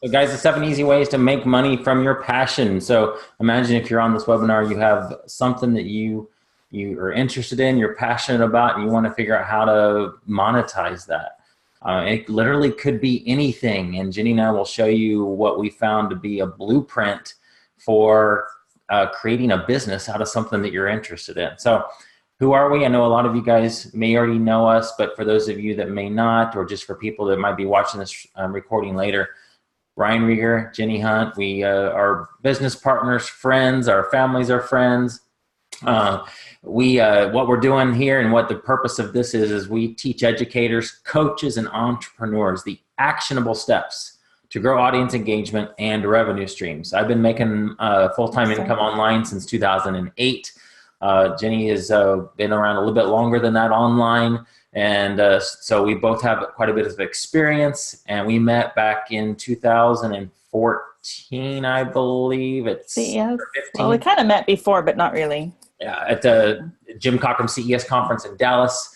So guys, the 7 easy ways to make money from your passion. So imagine if you're on this webinar, you have something that you are interested in, you're passionate about, and you want to figure out how to monetize that. It literally could be anything. And Jenny and I will show you what we found to be a blueprint for creating a business out of something that you're interested in. So who are we? I know a lot of you guys may already know us, but for those of you that may not, or just for people that might be watching this recording later, Ryan Rieger, Jenny Hunt, we are business partners, friends, our families are friends. What we're doing here and what the purpose of this is we teach educators, coaches, and entrepreneurs the actionable steps to grow audience engagement and revenue streams. I've been making full-time income online since 2008. Jenny has been around a little bit longer than that online. And so we both have quite a bit of experience, and we met back in 2014, I believe. It's CES. Well, we kind of met before, but not really. Yeah, at the Jim Cockrum CES conference in Dallas.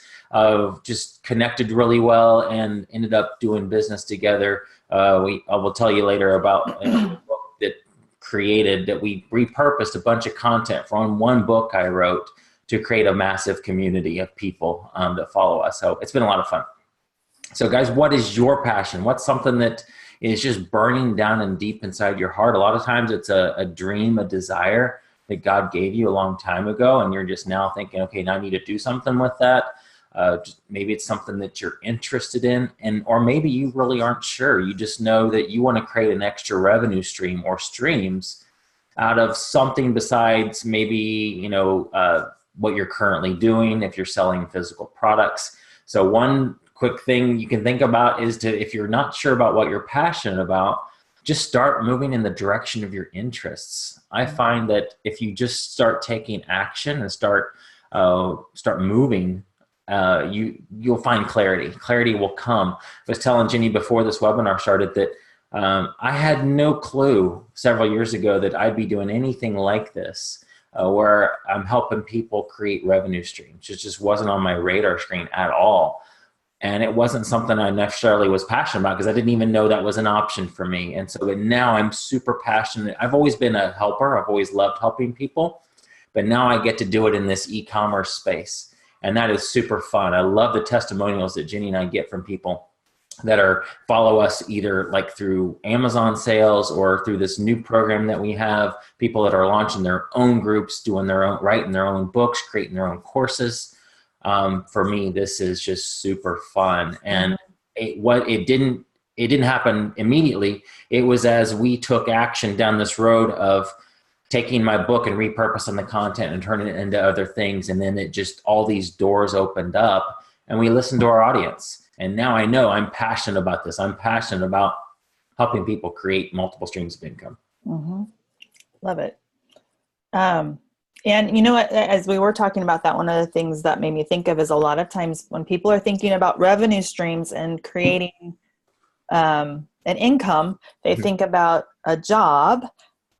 Just connected really well and ended up doing business together. I will tell you later about a book that we repurposed a bunch of content from one book I wrote to create a massive community of people that follow us. So it's been a lot of fun. So guys, what is your passion? What's something that is just burning down and deep inside your heart? A lot of times it's a dream, a desire that God gave you a long time ago, and you're just now thinking, okay, now I need to do something with that. Maybe it's something that you're interested in, or maybe you really aren't sure. You just know that you want to create an extra revenue stream or streams out of something besides maybe, what you're currently doing if you're selling physical products. So one quick thing you can think about is if you're not sure about what you're passionate about, just start moving in the direction of your interests. I find that if you just start taking action and start moving, you'll find clarity. Clarity will come. I was telling Jenny before this webinar started that I had no clue several years ago that I'd be doing anything like this, where I'm helping people create revenue streams. It just wasn't on my radar screen at all. And it wasn't something I necessarily was passionate about because I didn't even know that was an option for me. And so now I'm super passionate. I've always been a helper. I've always loved helping people. But now I get to do it in this e-commerce space. And that is super fun. I love the testimonials that Jenny and I get from people that follow us either like through Amazon sales or through this new program that we have, people that are launching their own groups, writing their own books, creating their own courses. For me, this is just super fun. And it didn't happen immediately. It was as we took action down this road of taking my book and repurposing the content and turning it into other things. And then all these doors opened up and we listened to our audience. And now I know I'm passionate about this. I'm passionate about helping people create multiple streams of income. Mm-hmm. Love it. And you know what, as we were talking about that, one of the things that made me think of is a lot of times when people are thinking about revenue streams and creating an income, they think about a job,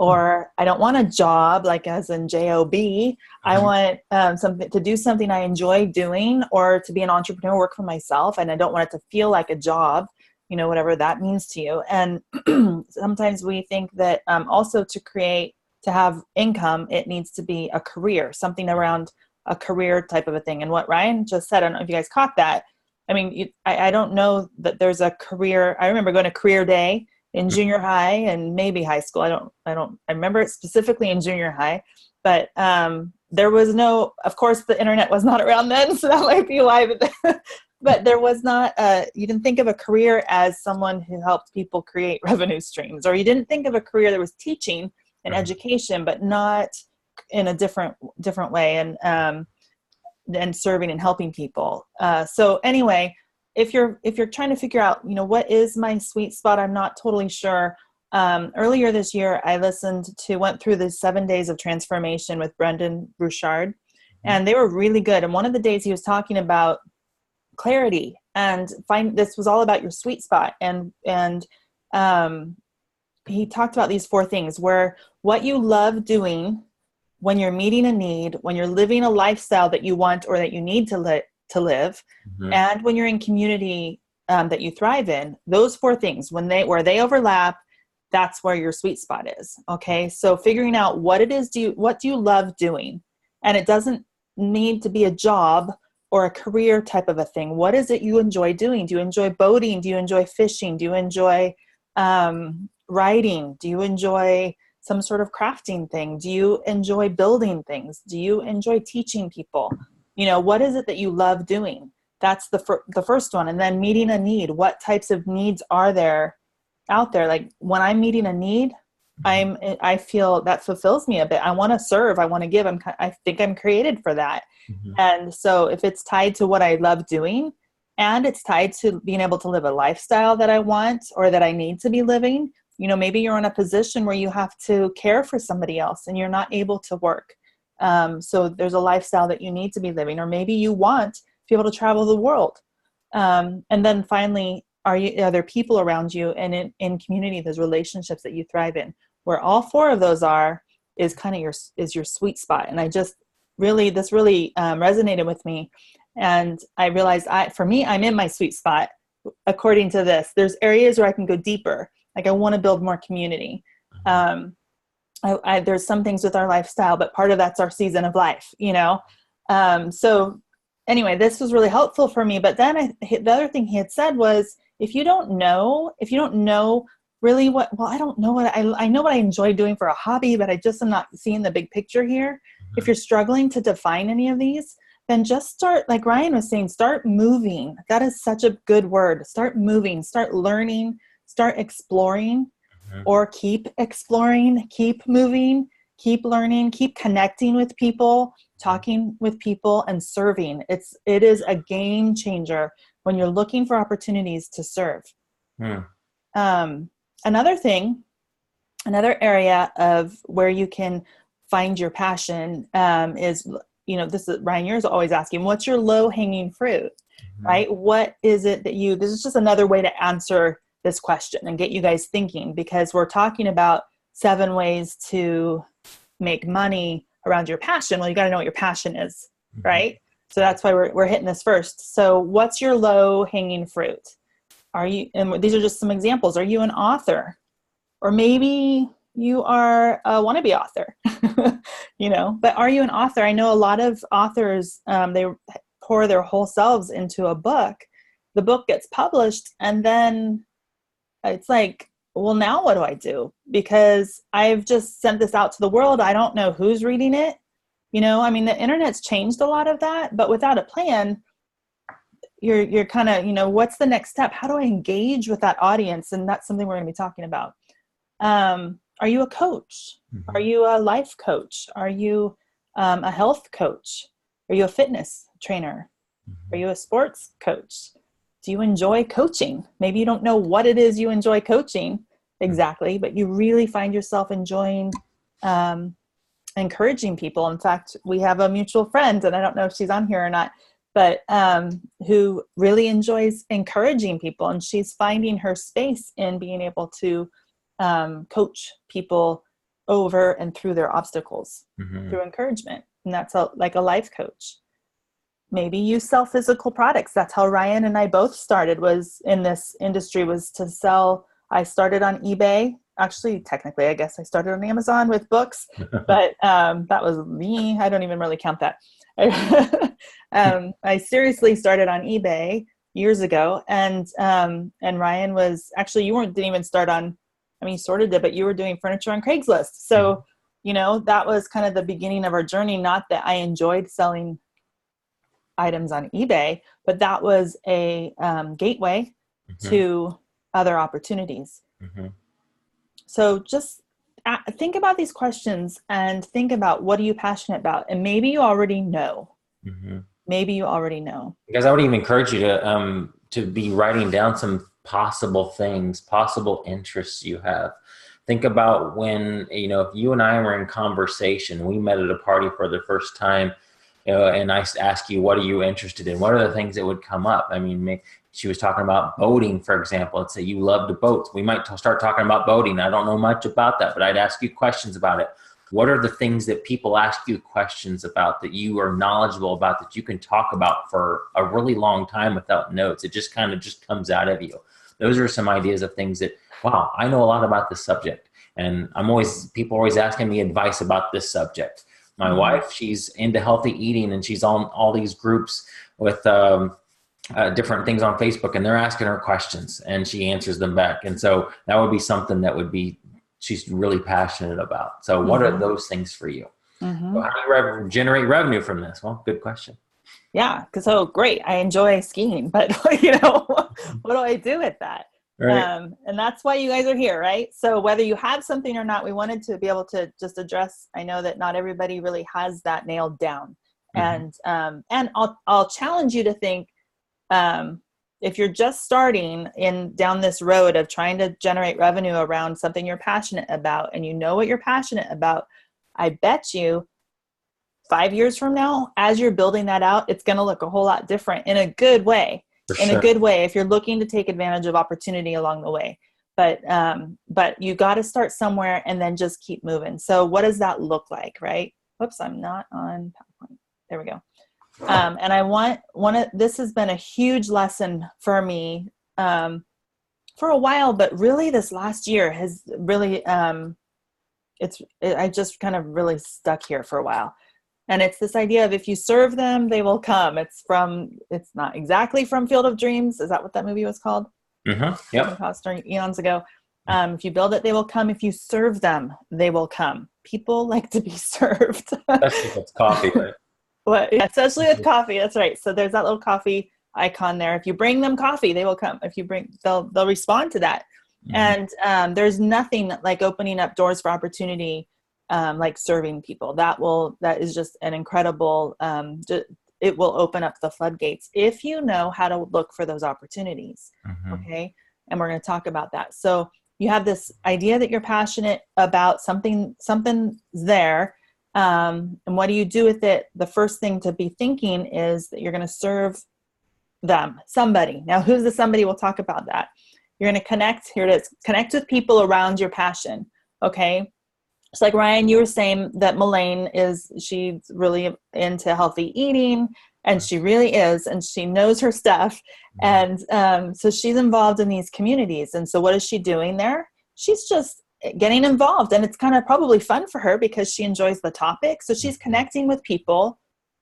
or I don't want a job, like as in J-O-B. I want something to do, something I enjoy doing, or to be an entrepreneur, work for myself. And I don't want it to feel like a job, whatever that means to you. And sometimes we think that also to have income, it needs to be a career, something around a career type of a thing. And what Ryan just said, I don't know if you guys caught that. I mean, I don't know that there's a career. I remember going to career day in junior high and maybe high school. I remember it specifically in junior high, but there was of course the internet was not around then. So that might be why, but there was not, you didn't think of a career as someone who helped people create revenue streams, or you didn't think of a career that was teaching and education, but not in a different way, and serving and helping people. So anyway, if you're trying to figure out, what is my sweet spot, I'm not totally sure. Earlier this year, I went through the 7 days of transformation with Brendon Burchard, and they were really good. And one of the days he was talking about clarity and this was all about your sweet spot. And he talked about these 4 things, where what you love doing when you're meeting a need, when you're living a lifestyle that you want or that you need to live, and when you're in community that you thrive in. Those 4 things, where they overlap, that's where your sweet spot is. Okay. So figuring out what it is, what do you love doing? And it doesn't need to be a job or a career type of a thing. What is it you enjoy doing? Do you enjoy boating? Do you enjoy fishing? Do you enjoy writing? Do you enjoy some sort of crafting thing? Do you enjoy building things? Do you enjoy teaching people? What is it that you love doing? That's the first one. And then meeting a need. What types of needs are there out there? Like when I'm meeting a need, I feel that fulfills me a bit. I want to serve. I want to give. I think I'm created for that. Mm-hmm. And so if it's tied to what I love doing and it's tied to being able to live a lifestyle that I want or that I need to be living, maybe you're in a position where you have to care for somebody else and you're not able to work. So there's a lifestyle that you need to be living, or maybe you want to be able to travel the world. And then finally, are there people around you and in community, those relationships that you thrive in, where all four of those is kind of your sweet spot. And this really resonated with me. And I realized I'm in my sweet spot. According to this, there's areas where I can go deeper. Like I want to build more community. There's some things with our lifestyle, but part of that's our season of life, So anyway, this was really helpful for me. But then the other thing he had said was, if you don't know really I don't know I know what I enjoy doing for a hobby, but I just am not seeing the big picture here. Mm-hmm. If you're struggling to define any of these, then just start, like Ryan was saying, start moving. That is such a good word. Start moving, start learning, start exploring, mm-hmm. or keep exploring, keep moving, keep learning, keep connecting with people, talking with people, and serving. It is a game changer when you're looking for opportunities to serve. Another area of where you can find your passion is, this is Ryan, you're always asking, what's your low hanging fruit, mm-hmm. right? What is it that this is just another way to answer this question and get you guys thinking, because we're talking about 7 ways to make money around your passion. Well, you got to know what your passion is, mm-hmm. right? So that's why we're hitting this first. So what's your low hanging fruit? And these are just some examples. Are you an author? Or maybe you are a wannabe author, but are you an author? I know a lot of authors, they pour their whole selves into a book. The book gets published and then it's like, well, now what do I do? Because I've just sent this out to the world. I don't know who's reading it. The internet's changed a lot of that, but without a plan, you're kind of, what's the next step? How do I engage with that audience? And that's something we're going to be talking about. Are you a coach? Mm-hmm. Are you a life coach? Are you a health coach? Are you a fitness trainer? Mm-hmm. Are you a sports coach? Do you enjoy coaching? Maybe you don't know what it is you enjoy coaching exactly, but you really find yourself enjoying encouraging people. In fact, we have a mutual friend, and I don't know if she's on here or not, but who really enjoys encouraging people, and she's finding her space in being able to coach people over and through their obstacles, mm-hmm. through encouragement. And that's like a life coach. Maybe you sell physical products. That's how Ryan and I both started, was in this industry, was to sell. I started on eBay. Actually, technically, I guess I started on Amazon with books, but that was me. I don't even really count that. I seriously started on eBay years ago. And Ryan was actually, didn't even start on, you sort of did, but you were doing furniture on Craigslist. So, that was kind of the beginning of our journey. Not that I enjoyed selling items on eBay, but that was a gateway mm-hmm. to other opportunities. Mm-hmm. So just think about these questions and think about, what are you passionate about? And maybe you already know. Mm-hmm. Maybe you already know. Because I would even encourage you to be writing down some possible things, possible interests you have. Think about when, if you and I were in conversation, we met at a party for the first time, and I ask you, what are you interested in? What are the things that would come up? She was talking about boating, for example. Let's say you love to boat. We might start talking about boating. I don't know much about that, but I'd ask you questions about it. What are the things that people ask you questions about that you are knowledgeable about, that you can talk about for a really long time without notes? It just kind of just comes out of you. Those are some ideas of things that wow, I know a lot about this subject. And people are always asking me advice about this subject. My wife, she's into healthy eating, and she's on all these groups with different things on Facebook, and they're asking her questions, and she answers them back. And so that would be something that she's really passionate about. So what are those things for you? So how do you generate revenue from this? Well, good question. Yeah. So great. I enjoy skiing, but what do I do with that? Right. And that's why you guys are here, right? So whether you have something or not, we wanted to be able to just address, I know that not everybody really has that nailed down. And I'll challenge you to think, if you're just starting down this road of trying to generate revenue around something you're passionate about, and you know what you're passionate about, I bet you 5 years from now, as you're building that out, it's going to look a whole lot different in a good way. A good way, if you're looking to take advantage of opportunity along the way. But you got to start somewhere and then just keep moving. So what does that look like, right? Whoops, I'm not on PowerPoint. There we go. And I want this has been a huge lesson for me for a while, but really this last year has really, I just kind of really stuck here for a while. And it's this idea of if you serve them, they will come. It's not exactly from Field of Dreams. Is that what that movie was called? Yep. Costner eons ago. If you build it, they will come. If you serve them, they will come. People like to be served. Especially if it's coffee, right? Especially with coffee. That's right. So there's that little coffee icon there. If you bring them coffee, they will come. If you they'll respond to that. And there's nothing like opening up doors for opportunity, like serving people. That is just an incredible, it will open up the floodgates if you know how to look for those opportunities. Okay. And we're going to talk about that. So you have this idea that you're passionate about something there. And what do you do with it? The first thing to be thinking is that you're going to serve somebody. Now, who's the somebody? We'll talk about that. You're going to connect. Here it is. Connect with people around your passion. Okay. It's like Ryan, you were saying that Melaine she's really into healthy eating, and she really is, and she knows her stuff. And so she's involved in these communities. And so what is she doing there? She's just getting involved, and it's kind of probably fun for her because she enjoys the topic. So she's connecting with people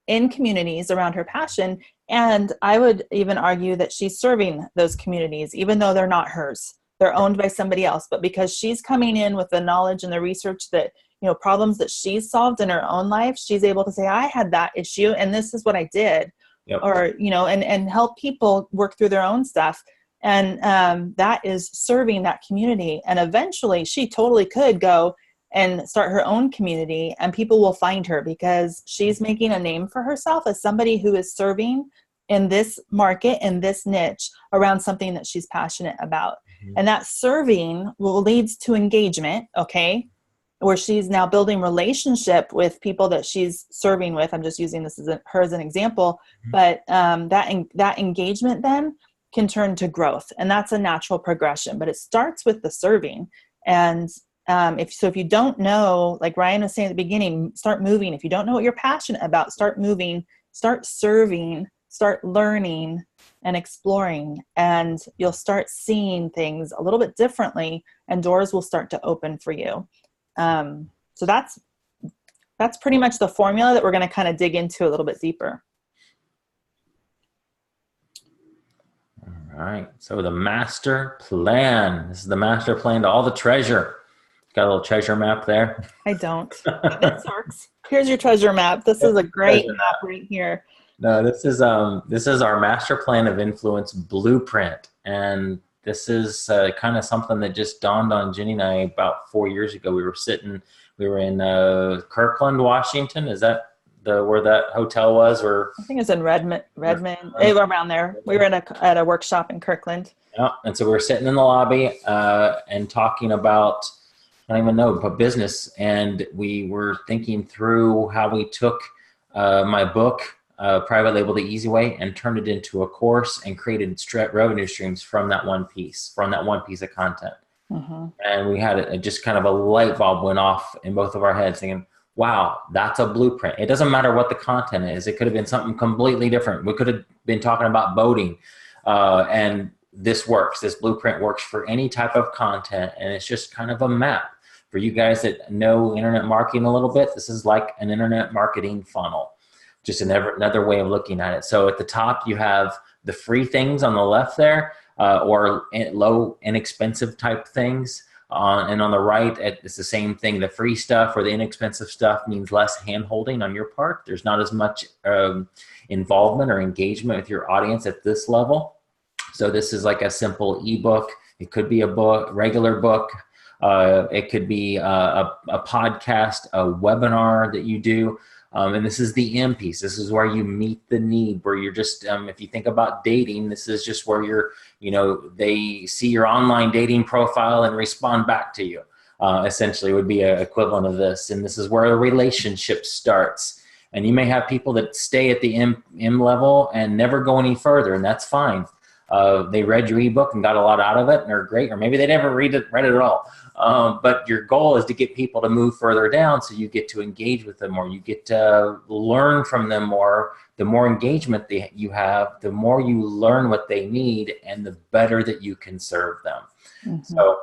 in communities around her passion. And I would even argue that she's serving those communities, even though they're not hers. They're owned by somebody else, but because she's coming in with the knowledge and the research that, problems that she's solved in her own life, she's able to say, I had that issue and this is what I did. Yep. Or, and help people work through their own stuff. And that is serving that community. And eventually she totally could go and start her own community, and people will find her because she's making a name for herself as somebody who is serving in this market, in this niche, around something that she's passionate about. And that serving leads to engagement, okay, where she's now building relationship with people that she's serving with. I'm just using this as her as an example, but that engagement then can turn to growth, and that's a natural progression. But it starts with the serving. And if you don't know, like Ryan was saying at the beginning, start moving. If you don't know what you're passionate about, start moving, start serving, start learning and exploring, and you'll start seeing things a little bit differently, and doors will start to open for you. So that's pretty much the formula that we're going to kind of dig into a little bit deeper. All right. So the master plan. This is the master plan to all the treasure. Got a little treasure map there? I don't. This works. Here's your treasure map. This is a great map right here. No, this is our master plan of influence blueprint, and this is kind of something that just dawned on Jenny and I about 4 years ago. We were in Kirkland, Washington. Is that where that hotel was? Or I think it's in Redmond. Around there. We were at a workshop in Kirkland. Yeah, and so we were sitting in the lobby and talking about, I don't even know, but business, and we were thinking through how we took my book, Private Label the Easy Way, and turned it into a course and created revenue streams from that one piece of content. And we had just kind of a light bulb went off in both of our heads, thinking, wow, that's a blueprint. It doesn't matter what the content is. It could have been something completely different. We could have been talking about boating, and this works. This blueprint works for any type of content, and it's just kind of a map. For you guys that know internet marketing a little bit, this is like an internet marketing funnel, just another way of looking at it. So at the top, you have the free things on the left there, or low, inexpensive type things. And on the right, it's the same thing. The free stuff or the inexpensive stuff means less hand-holding on your part. There's not as much involvement or engagement with your audience at this level. So this is like a simple ebook. It could be a book, regular book. It could be a podcast, a webinar that you do. And this is the M piece. This is where you meet the need, where you're just, if you think about dating, this is just where they see your online dating profile and respond back to you. Essentially would be an equivalent of this. And this is where a relationship starts. And you may have people that stay at the M level and never go any further, and that's fine. They read your ebook and got a lot out of it and are great, or maybe they never read it at all. But your goal is to get people to move further down, so you get to engage with them more. You get to learn from them more. The more engagement you have, the more you learn what they need, and the better that you can serve them. Mm-hmm. So,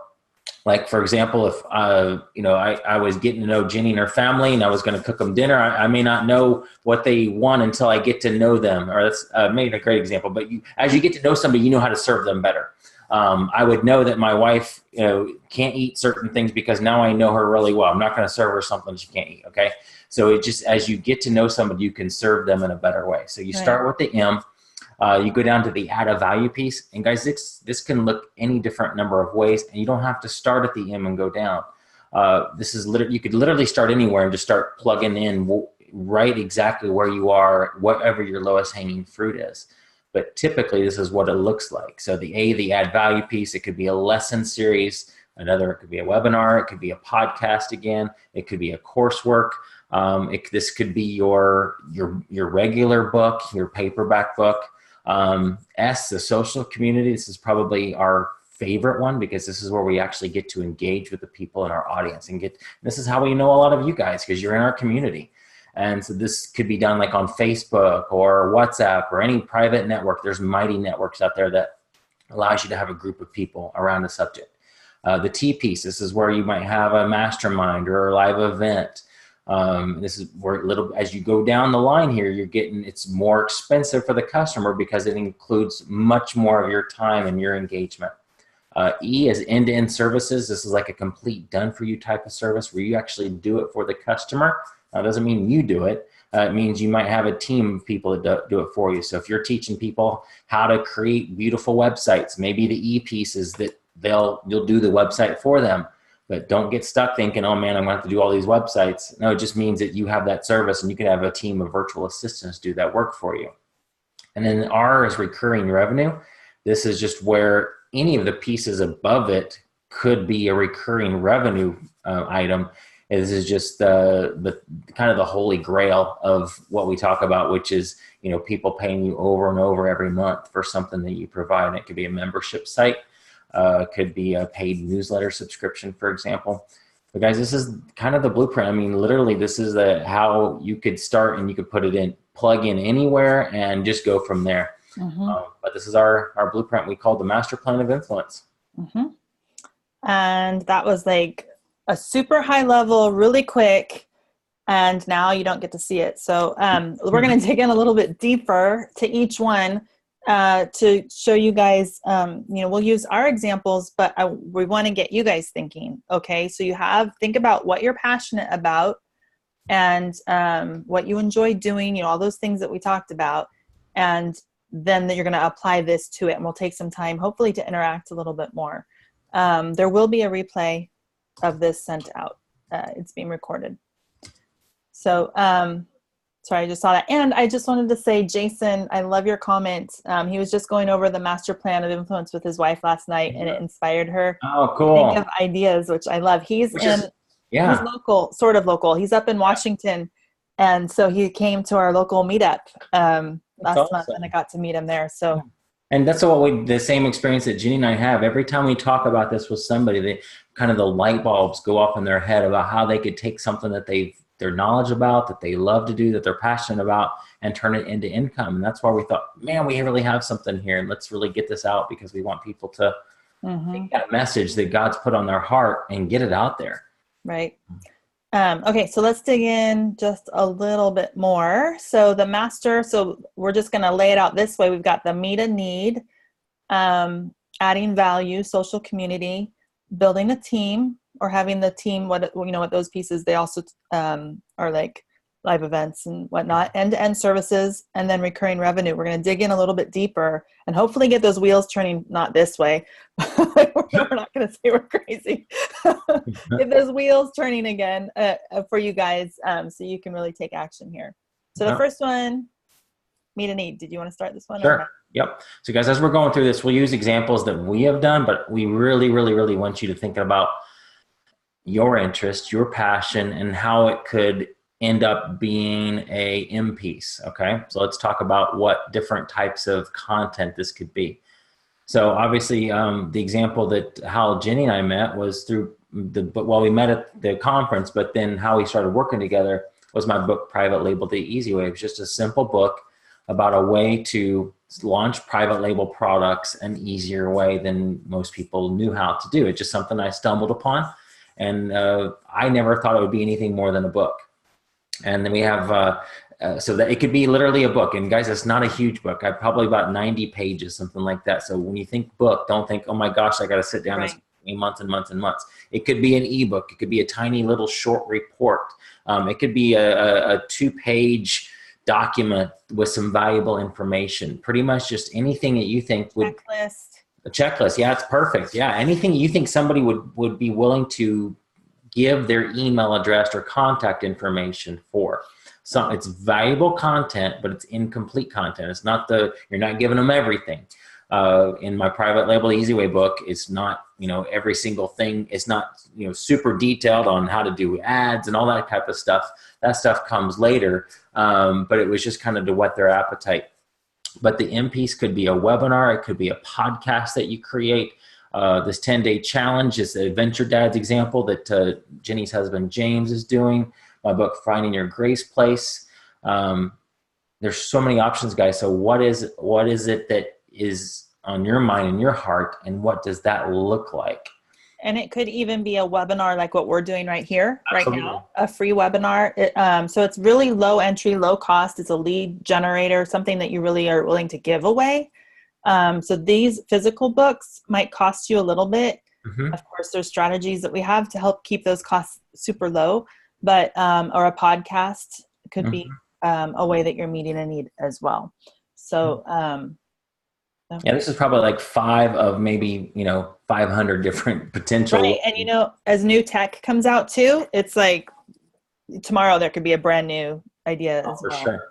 like, for example, if I was getting to know Jenny and her family, and I was going to cook them dinner, I may not know what they want until I get to know them. Or that's maybe a great example. But as you get to know somebody, you know how to serve them better. I would know that my wife, can't eat certain things because now I know her really well. I'm not going to serve her something she can't eat. Okay. So it just, as you get to know somebody, you can serve them in a better way. So you start with the M, you go down to the add a value piece, and guys, this can look any different number of ways, and you don't have to start at the M and go down. This is you could literally start anywhere and just start plugging in right exactly where you are, whatever your lowest hanging fruit is. But typically, this is what it looks like. So the add value piece, it could be a lesson series. It could be a webinar. It could be a podcast again. It could be a coursework. This could be your regular book, your paperback book. S, the social community. This is probably our favorite one, because this is where we actually get to engage with the people in our audience this is how we know a lot of you guys, because you're in our community. And so this could be done like on Facebook or WhatsApp or any private network. There's mighty networks out there that allows you to have a group of people around a subject. The T piece, this is where you might have a mastermind or a live event. This is where as you go down the line here, it's more expensive for the customer because it includes much more of your time and your engagement. E is end-to-end services. This is like a complete done-for-you type of service where you actually do it for the customer. That doesn't mean you do it. It means you might have a team of people that do it for you. So if you're teaching people how to create beautiful websites, maybe the E piece is that you'll do the website for them. But don't get stuck thinking, oh man, I'm going to have to do all these websites. No, it just means that you have that service and you can have a team of virtual assistants do that work for you. And then R is recurring revenue. This is just where any of the pieces above it could be a recurring revenue item. This is just the kind of the holy grail of what we talk about, which is, people paying you over and over every month for something that you provide. And it could be a membership site. Could be a paid newsletter subscription, for example. But guys, this is kind of the blueprint. I mean, literally, this is how you could start, and you could plug in anywhere and just go from there. Mm-hmm. But this is our blueprint we call the Master Plan of Influence. Mm-hmm. And that was like a super high level, really quick, and now you don't get to see it. So we're going to dig in a little bit deeper to each one. To show you guys, we'll use our examples, but we want to get you guys thinking. Okay. So think about what you're passionate about and what you enjoy doing, all those things that we talked about. And then you're going to apply this to it, and we'll take some time, hopefully, to interact a little bit more. There will be a replay of this sent out. It's being recorded. So, sorry, I just saw that. And I just wanted to say, Jason, I love your comment. He was just going over the Master Plan of Influence with his wife last night, and it inspired her. Oh, cool. To think of ideas, which I love. He's local, sort of local. He's up in Washington. And so he came to our local meetup last month, and I got to meet him there. So, and that's the same experience that Jenny and I have. Every time we talk about this with somebody, the light bulbs go off in their head about how they could take something that they've their knowledge about, that they love to do, that they're passionate about, and turn it into income. And that's why we thought, man, we really have something here, and let's really get this out, because we want people to take that message that God's put on their heart and get it out there. Right. Okay, so let's dig in just a little bit more. So the master, so we're just going to lay it out this way. We've got the meet a need, adding value, social community, building a team, or having the team, what those pieces, they also are like live events and whatnot, end-to-end services, and then recurring revenue. We're going to dig in a little bit deeper and hopefully get those wheels turning, not this way. We're not going to say we're crazy. Get those wheels turning again for you guys, so you can really take action here. So the first one, meet a need. Did you want to start this one? Sure. Yep. So guys, as we're going through this, we'll use examples that we have done, but we really, really, really want you to think about your interest, your passion, and how it could end up being a M piece. Okay. So let's talk about what different types of content this could be. So obviously, the example that how Jenny and I met was through we met at the conference, but then how we started working together was my book, Private Label the Easy Way. It was just a simple book about a way to launch private label products an easier way than most people knew how to do. It's just something I stumbled upon, and I never thought it would be anything more than a book. And then we have, so that it could be literally a book. And guys, it's not a huge book. I probably about 90 pages, something like that. So when you think book, don't think, oh my gosh, I got to sit down this months and months and months. It could be an ebook. It could be a tiny little short report. It could be a 2-page document with some valuable information. Pretty much just anything that you think would. A checklist. Yeah, it's perfect. Yeah. Anything you think somebody would be willing to give their email address or contact information for. So it's valuable content, but it's incomplete content. It's not you're not giving them everything. In my Private Label Easy Way book, it's not, every single thing. It's not, super detailed on how to do ads and all that type of stuff. That stuff comes later. But it was just kind of to whet their appetite. But the M piece could be a webinar. It could be a podcast that you create. This 10-day challenge is the Adventure Dads example that Jenny's husband James is doing. My book, Finding Your Grace Place. There's so many options, guys. So what is it that is on your mind and your heart, and what does that look like? And it could even be a webinar like what we're doing right here, right now, a free webinar. So it's really low entry, low cost. It's a lead generator, something that you really are willing to give away. So these physical books might cost you a little bit. Mm-hmm. Of course, there's strategies that we have to help keep those costs super low, but, or a podcast could mm-hmm. be a way that you're meeting a need as well. So, yeah, this is probably like 5 of maybe, 500 different potential. Right. And, as new tech comes out too, it's like tomorrow there could be a brand new idea as well. For sure.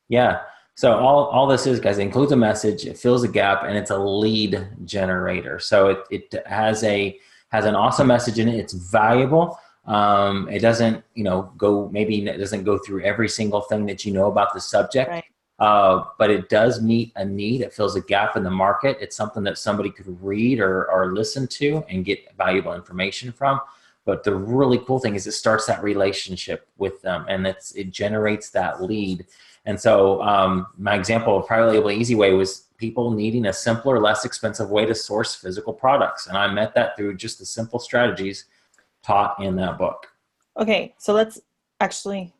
Yeah. So all this is, guys, it includes a message, it fills a gap, and it's a lead generator. So it has an awesome message in it. It's valuable. It doesn't, it doesn't go through every single thing that you know about the subject. Right. But it does meet a need. It fills a gap in the market. It's something that somebody could read or listen to and get valuable information from. But the really cool thing is it starts that relationship with them, and it generates that lead. And so my example of Private Label Easy Way was people needing a simpler, less expensive way to source physical products. And I met that through just the simple strategies taught in that book. Okay, so let's actually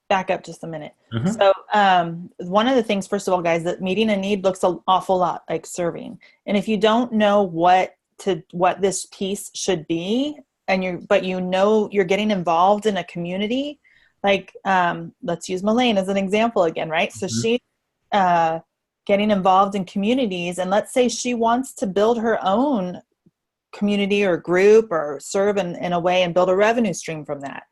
back up just a minute. Mm-hmm. So one of the things, first of all, guys, that meeting a need looks an awful lot like serving. And if you don't know what this piece should be, but you're getting involved in a community, like let's use Melaine as an example again, right? Mm-hmm. So she's getting involved in communities, and let's say she wants to build her own community or group or serve in a way and build a revenue stream from that.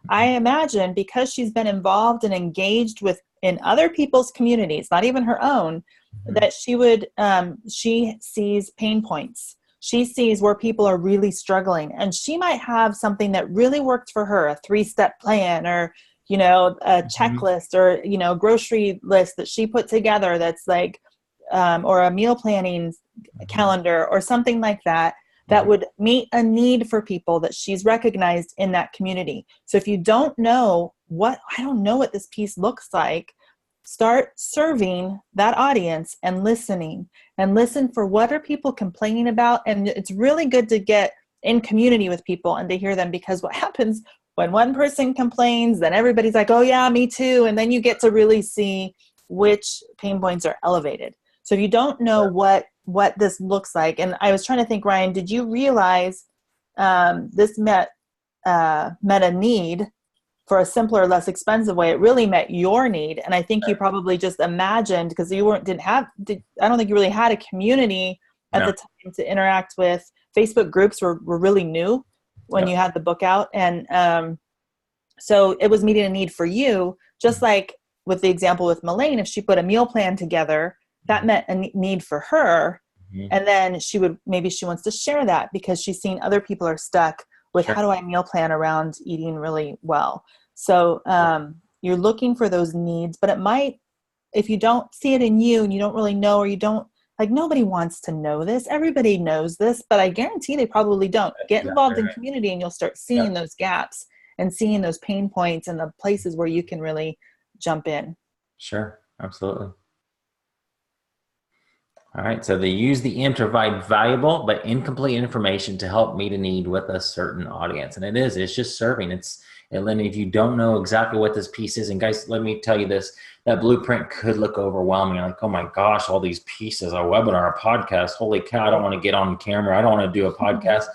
I imagine because she's been involved and engaged in other people's communities, not even her own, mm-hmm. that she sees pain points. She sees where people are really struggling, and she might have something that really worked for her, a 3-step plan or, a mm-hmm. checklist or, grocery list that she put together that's like, or a meal planning mm-hmm. calendar or something like that that would meet a need for people that she's recognized in that community. So if you don't know I don't know what this piece looks like, start serving that audience and listening, and listen for what are people complaining about. And it's really good to get in community with people and to hear them, because what happens when one person complains, then everybody's like, oh yeah, me too. And then you get to really see which pain points are elevated. So if you don't know what this looks like, and I was trying to think, Ryan, did you realize this met a need for a simpler, less expensive way? It really met your need. And I think you probably just imagined, because you I don't think you really had a community at the time to interact with. Facebook groups were really new when you had the book out. And so it was meeting a need for you, just like with the example with Melaine. If she put a meal plan together, that meant a need for her. And then she wants to share that because she's seen other people are stuck with how do I meal plan around eating really well. So you're looking for those needs, but it might, if you don't see it in you and you don't really know, or you don't, like, nobody wants to know this. Everybody knows this, but I guarantee they probably don't. Get involved in community and you'll start seeing those gaps and seeing those pain points and the places where you can really jump in. Sure. Absolutely. All right. So they use the EM to provide valuable but incomplete information to help meet a need with a certain audience. And it's just serving. And if you don't know exactly what this piece is, and guys, let me tell you this, that blueprint could look overwhelming. Like, oh my gosh, all these pieces, a webinar, a podcast, holy cow, I don't want to get on camera. I don't want to do a podcast.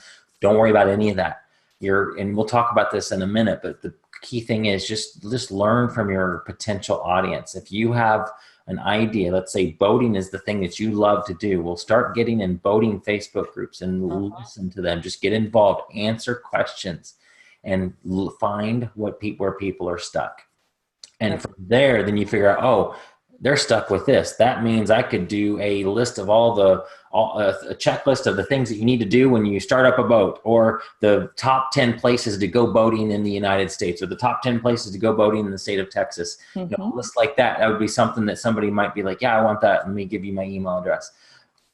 Don't worry about any of that. And we'll talk about this in a minute, but the key thing is just learn from your potential audience. If you have an idea, let's say boating is the thing that you love to do, we'll start getting in boating Facebook groups and listen to them. Just get involved, answer questions, and find where people are stuck. And from there, then you figure out, oh, they're stuck with this. That means I could do a list of a checklist of the things that you need to do when you start up a boat, or the top 10 places to go boating in the United States, or the top 10 places to go boating in the state of Texas. A list like that. That would be something that somebody might be like, yeah, I want that. Let me give you my email address.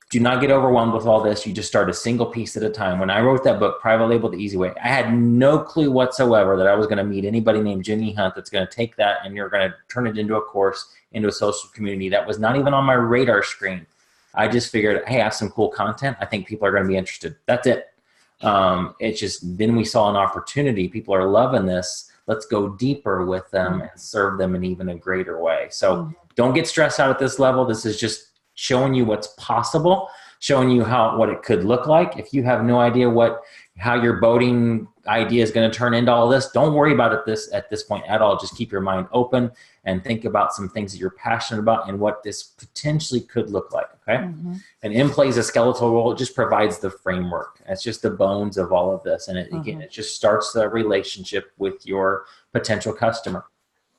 Do not get overwhelmed with all this. You just start a single piece at a time. When I wrote that book, Private Label the Easy Way, I had no clue whatsoever that I was going to meet anybody named Jenny Hunt that's going to take that and you're going to turn it into a course, into a social community. That was not even on my radar screen. I just figured, hey, I have some cool content. I think people are going to be interested. That's it. It's just, then we saw an opportunity. People are loving this. Let's go deeper with them and serve them in even a greater way. So don't get stressed out at this level. This is just showing you what's possible, showing you what it could look like. If you have no idea how your boating idea is going to turn into all this, don't worry about it at this point at all. Just keep your mind open and think about some things that you're passionate about and what this potentially could look like. Okay. And EM plays a skeletal role. It just provides the framework. It's just the bones of all of this. And it just starts the relationship with your potential customer.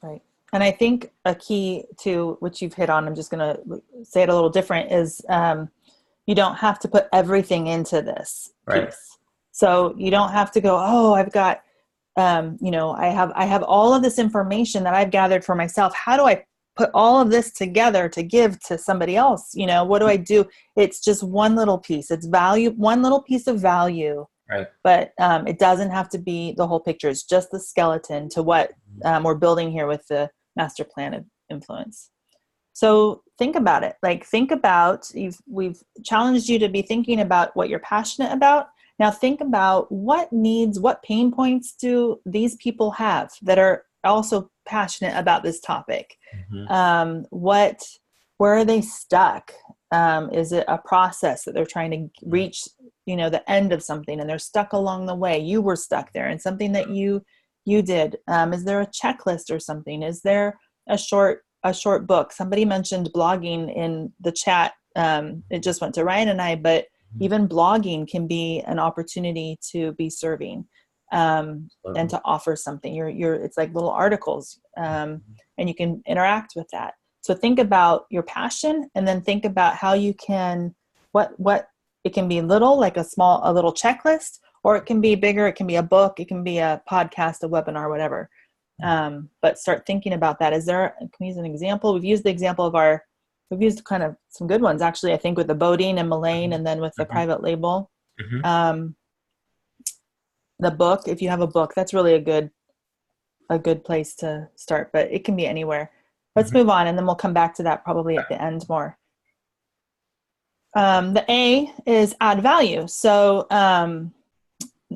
Right. And I think a key to which you've hit on, I'm just going to say it a little different, is you don't have to put everything into this piece. So you don't have to go, oh, I've got, I have all of this information that I've gathered for myself. How do I put all of this together to give to somebody else? What do I do? It's just one little piece. It's value, one little piece of value. Right. But it doesn't have to be the whole picture. It's just the skeleton to what we're building here with the master plan of influence. So think about it. We've challenged you to be thinking about what you're passionate about. Now think about what pain points do these people have that are also passionate about this topic? Where are they stuck? Is it a process that they're trying to reach, the end of something and they're stuck along the way? You were stuck there and something that you did. Is there a checklist or something? Is there a short book? Somebody mentioned blogging in the chat. It just went to Ryan and I, but even blogging can be an opportunity to be serving and to offer something. It's like little articles, and you can interact with that. So think about your passion, and then think about how you can what it can be little, like a little checklist, or it can be bigger. It can be a book. It can be a podcast, a webinar, whatever. But start thinking about that. Can we use an example? We've used the example we've used kind of some good ones, actually, I think, with the boating and Melaine, and then with the private label. The book, if you have a book, that's really a good place to start, but it can be anywhere. Let's move on, and then we'll come back to that probably at the end more. The A is add value. So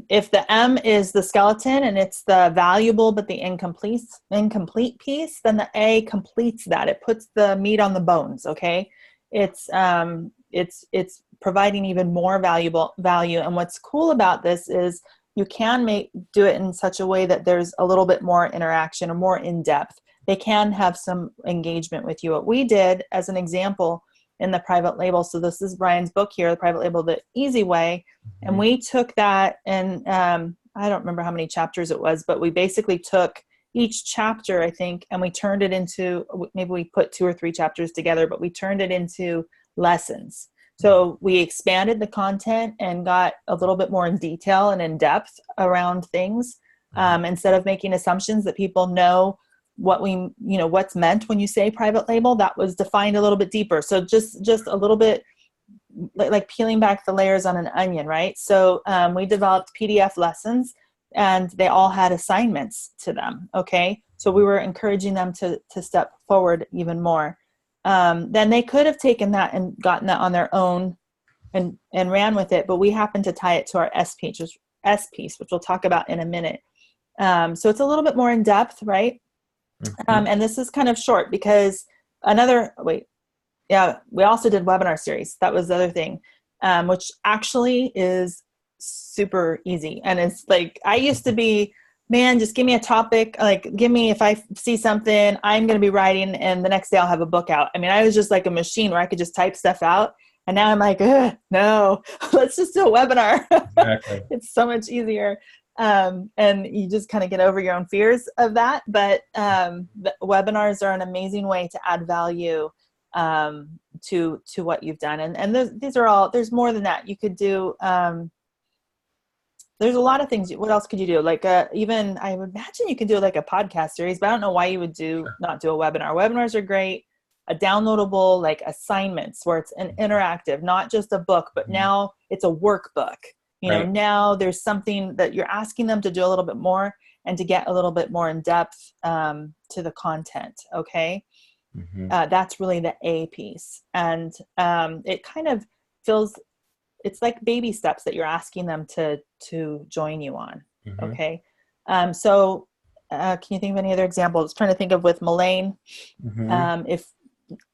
if the M is the skeleton and it's the valuable but the incomplete piece, then the A completes that. It puts the meat on the bones. Okay, it's providing even more value. And what's cool about this is you can do it in such a way that there's a little bit more interaction or more in depth. They can have some engagement with you. What we did as an example in the private label. So this is Brian's book here, The Private Label, The Easy Way. And we took that and I don't remember how many chapters it was, but we basically took each chapter, I think, and we turned it into, maybe we put 2 or 3 chapters together, but we turned it into lessons. So we expanded the content and got a little bit more in detail and in depth around things. Instead of making assumptions that people know what's meant when you say private label, that was defined a little bit deeper. So just a little bit like peeling back the layers on an onion, right? So we developed PDF lessons and they all had assignments to them. Okay. So we were encouraging them to step forward even more. Then they could have taken that and gotten that on their own and ran with it, but we happened to tie it to our S piece, which we'll talk about in a minute. So it's a little bit more in depth, right? And this is kind of short because we also did webinar series. That was the other thing, which actually is super easy. And it's like, I used to be, man, just give me a topic. Like, if I see something, I'm going to be writing and the next day I'll have a book out. I mean, I was just like a machine where I could just type stuff out. And now I'm like, no, let's just do a webinar. Exactly. It's so much easier. And you just kind of get over your own fears of that. But the webinars are an amazing way to add value to what you've done. And these are all, there's more than that. You could do, there's a lot of things. What else could you do? Like even, I would imagine you could do like a podcast series, but I don't know why you would not do a webinar. Webinars are great. A downloadable like assignments where it's an interactive, not just a book, but now it's a workbook. Now there's something that you're asking them to do a little bit more and to get a little bit more in depth to the content. Okay. That's really the A piece. And it kind of feels, it's like baby steps that you're asking them to join you on. Okay. So can you think of any other examples? I was trying to think of with Melaine.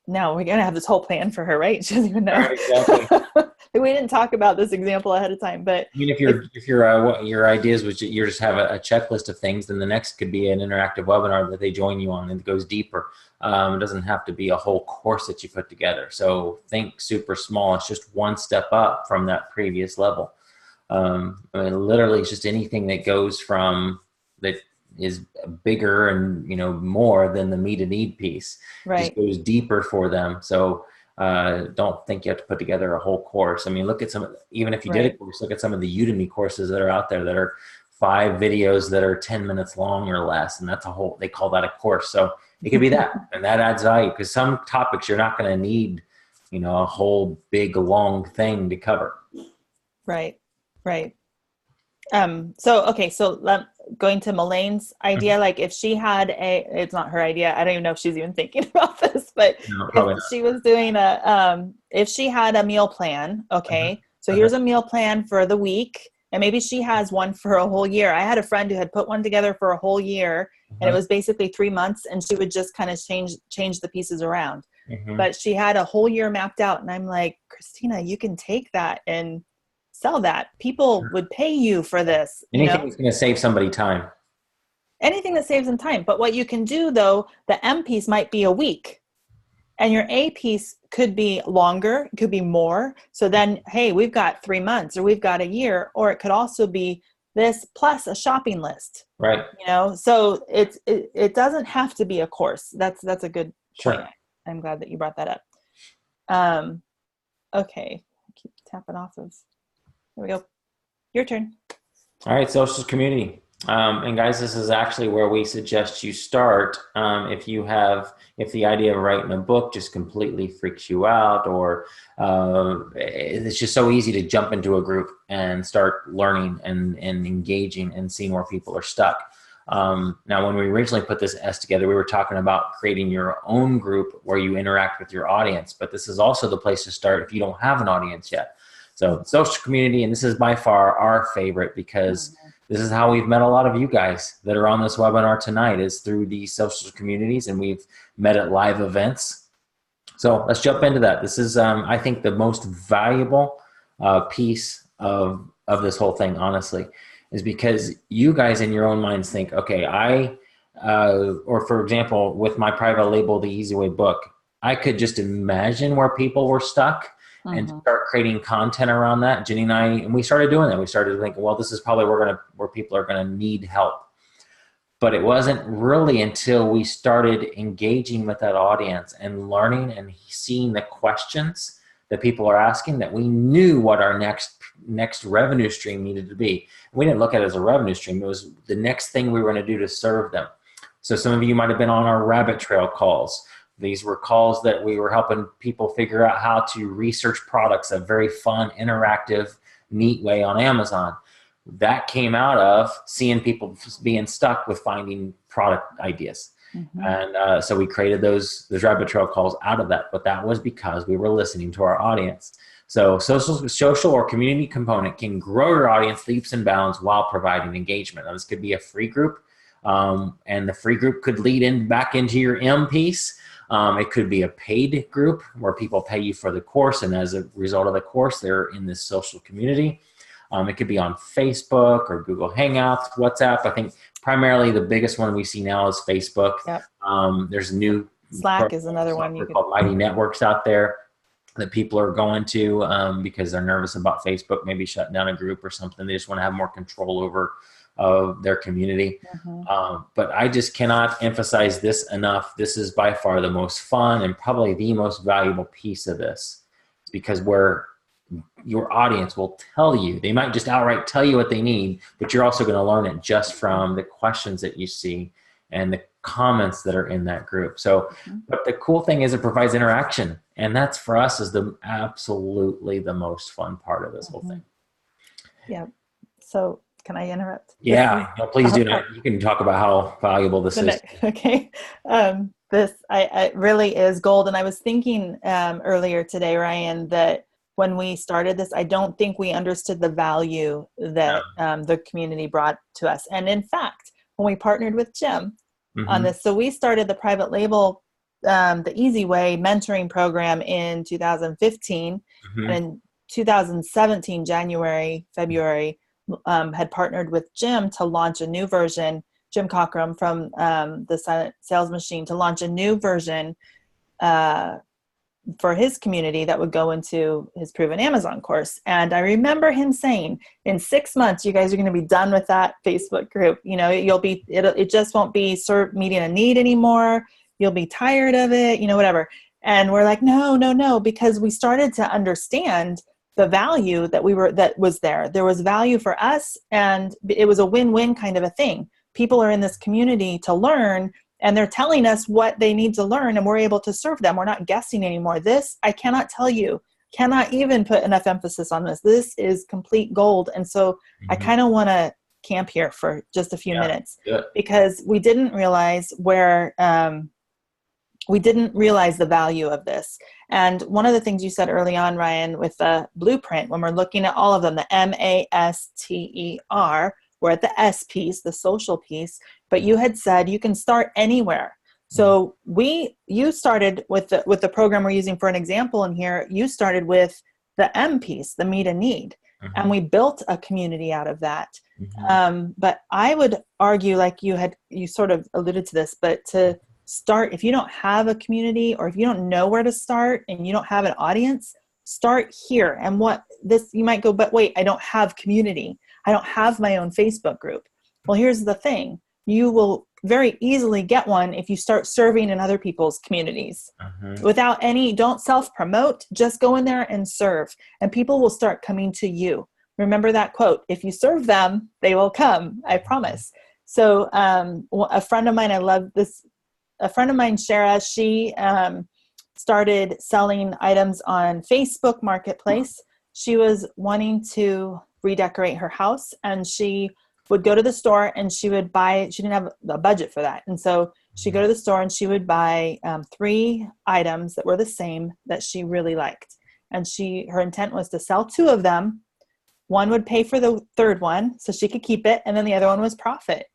Now we're going to have this whole plan for her, right? She doesn't even know. Right, exactly. We didn't talk about this example ahead of time, but I mean, if your ideas was you just have a checklist of things, then the next could be an interactive webinar that they join you on and it goes deeper. It doesn't have to be a whole course that you put together. So think super small. It's just one step up from that previous level. I mean, literally, it's just anything that goes from that is bigger and more than the meet and need piece. Right. Just goes deeper for them. So don't think you have to put together a whole course. I mean, look at even if you did a course, look at some of the Udemy courses that are out there that are 5 videos that are 10 minutes long or less. And that's they call that a course. So it could be that, and that adds value because some topics you're not going to need, a whole big long thing to cover. Right. So going to Melane's idea, like if she had it's not her idea. I don't even know if she's even thinking about this, but if she was doing if she had a meal plan, okay, so here's a meal plan for the week, and maybe she has one for a whole year. I had a friend who had put one together for a whole year, and it was basically 3 months, and she would just kind of change the pieces around. But she had a whole year mapped out, and I'm like, Christina, you can take that and sell that. People would pay you for this. Anything that's going to save somebody time. Anything that saves them time. But what you can do though, the M piece might be a week and your A piece could be longer, it could be more. So then, hey, we've got 3 months or we've got a year, or it could also be this plus a shopping list. Right. So it doesn't have to be a course. That's a good point. I'm glad that you brought that up. Okay. I keep tapping off of. Here we go. Your turn. All right. Social community. And guys, this is actually where we suggest you start. If the idea of writing a book just completely freaks you out, or it's just so easy to jump into a group and start learning and engaging and seeing where people are stuck. Now, when we originally put this S together, we were talking about creating your own group where you interact with your audience, but this is also the place to start if you don't have an audience yet. So social community, and this is by far our favorite because this is how we've met a lot of you guys that are on this webinar tonight, is through these social communities, and we've met at live events. So let's jump into that. This is, I think, the most valuable piece of this whole thing, honestly, is because you guys in your own minds think, okay, or for example, with my private label, The Easy Way book, I could just imagine where people were stuck and start creating content around that. Jenny and we started doing that. We started thinking, well, this is probably where people are going to need help. But it wasn't really until we started engaging with that audience and learning and seeing the questions that people are asking that we knew what our next revenue stream needed to be. We didn't look at it as a revenue stream. It was the next thing we were going to do to serve them. So some of you might have been on our rabbit trail calls. These were calls that we were helping people figure out how to research products, a very fun, interactive, neat way on Amazon. That came out of seeing people being stuck with finding product ideas. And so we created those rabbit trail calls out of that. But that was because we were listening to our audience. So social or community component can grow your audience leaps and bounds while providing engagement. Now, this could be a free group, and the free group could lead back into your M piece. It could be a paid group where people pay you for the course, and as a result of the course, they're in this social community. It could be on Facebook or Google Hangouts, WhatsApp. I think primarily the biggest one we see now is Facebook. Yep. There's a new Slack is another one you could called Mighty Networks out there that people are going to because they're nervous about Facebook maybe shutting down a group or something. They just want to have more control over their community. But I just cannot emphasize this enough. This is by far the most fun and probably the most valuable piece of this. It's because where your audience will tell you, they might just outright tell you what they need, but you're also going to learn it just from the questions that you see and the comments that are in that group. So, but the cool thing is it provides interaction, and that's for us is absolutely the most fun part of this whole thing. Yeah. So can I interrupt? Yeah, no, please do. You can talk about how valuable this is. Okay. This I really is gold. And I was thinking earlier today, Ryan, that when we started this, I don't think we understood the value that the community brought to us. And in fact, when we partnered with Jim on this, so we started the private label, the Easy Way mentoring program in 2015. And in 2017, January, February, had partnered with Jim to launch a new version, Jim Cockrum from the Silent Sales Machine, to launch a new version for his community that would go into his Proven Amazon course. And I remember him saying, in 6 months, you guys are going to be done with that Facebook group. You know, it just won't be meeting a need anymore. You'll be tired of it, whatever. And we're like, no, because we started to understand the value that was there. There was value for us, and it was a win-win kind of a thing. People are in this community to learn, and they're telling us what they need to learn, and we're able to serve them. We're not guessing anymore. This, I cannot tell you, cannot even put enough emphasis on this. This is complete gold. And so I kind of want to camp here for just a few minutes because we didn't realize the value of this. And one of the things you said early on, Ryan, with the blueprint, when we're looking at all of them, the MASTER, we're at the S piece, the social piece, but you had said you can start anywhere. So you started with the program we're using for an example in here, you started with the M piece, the meet a need. And we built a community out of that. But I would argue, like you sort of alluded to this, but to start, if you don't have a community or if you don't know where to start and you don't have an audience, start here. And you might go, but wait, I don't have community. I don't have my own Facebook group. Well, here's the thing. You will very easily get one if you start serving in other people's communities don't self-promote, just go in there and serve. And people will start coming to you. remember that quote, if you serve them, they will come, I promise. So a friend of mine, I love this, a friend of mine, Shara, she started selling items on Facebook Marketplace. She was wanting to redecorate her house, and she would go to the store and she would buy, she didn't have a budget for that. And so she'd go to the store and she would buy 3 items that were the same that she really liked. And her intent was to sell 2 of them. One would pay for the third one so she could keep it, and then the other one was profit.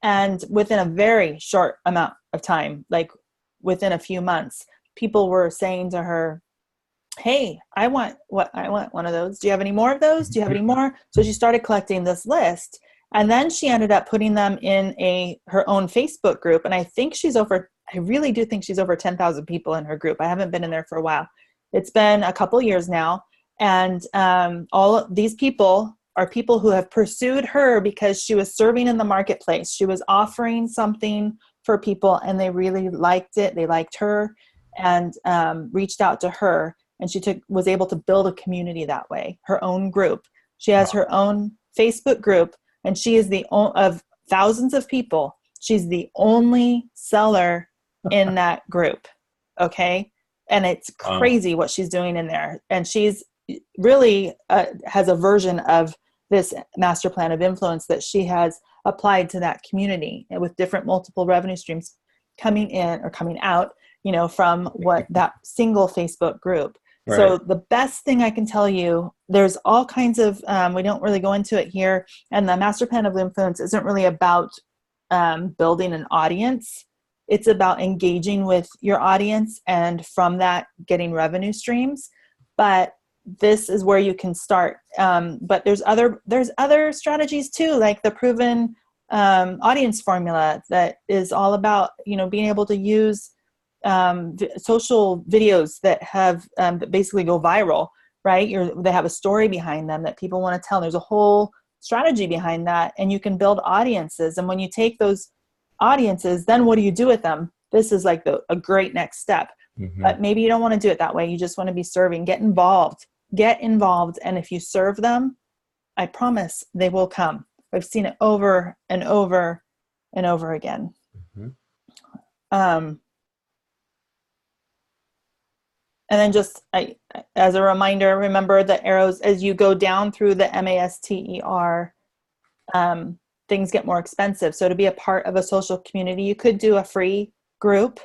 And within a very short amount of time, like within a few months, people were saying to her, hey, I want one of those. Do you have any more of those? Do you have any more? So she started collecting this list, and then she ended up putting them in her own Facebook group. And I really do think she's over 10,000 people in her group. I haven't been in there for a while. It's been a couple years now. And all of these people are people who have pursued her because she was serving in the marketplace. She was offering something for people, and they really liked it. They liked her, and reached out to her. And she was able to build a community that way, her own group. She has her own Facebook group, and she is of thousands of people, she's the only seller in that group. Okay. And it's crazy what she's doing in there. And she's really has a version of this master plan of influence that she has applied to that community, and with different multiple revenue streams coming in or coming out, from that single Facebook group. Right. So the best thing I can tell you, there's all kinds of, we don't really go into it here. And the master plan of influence isn't really about building an audience. It's about engaging with your audience, and from that getting revenue streams. But this is where you can start. But there's other strategies too, like the proven audience formula that is all about, being able to use social videos that have that basically go viral, right? They have a story behind them that people want to tell. There's a whole strategy behind that, and you can build audiences. And when you take those audiences, then what do you do with them? This is like a great next step. Mm-hmm. But maybe you don't want to do it that way. You just want to be serving. Get involved. And if you serve them, I promise they will come. I've seen it over and over and over again. Mm-hmm. And then just as a reminder, remember the arrows as you go down through the MASTER, things get more expensive. So to be a part of a social community, you could do a free group.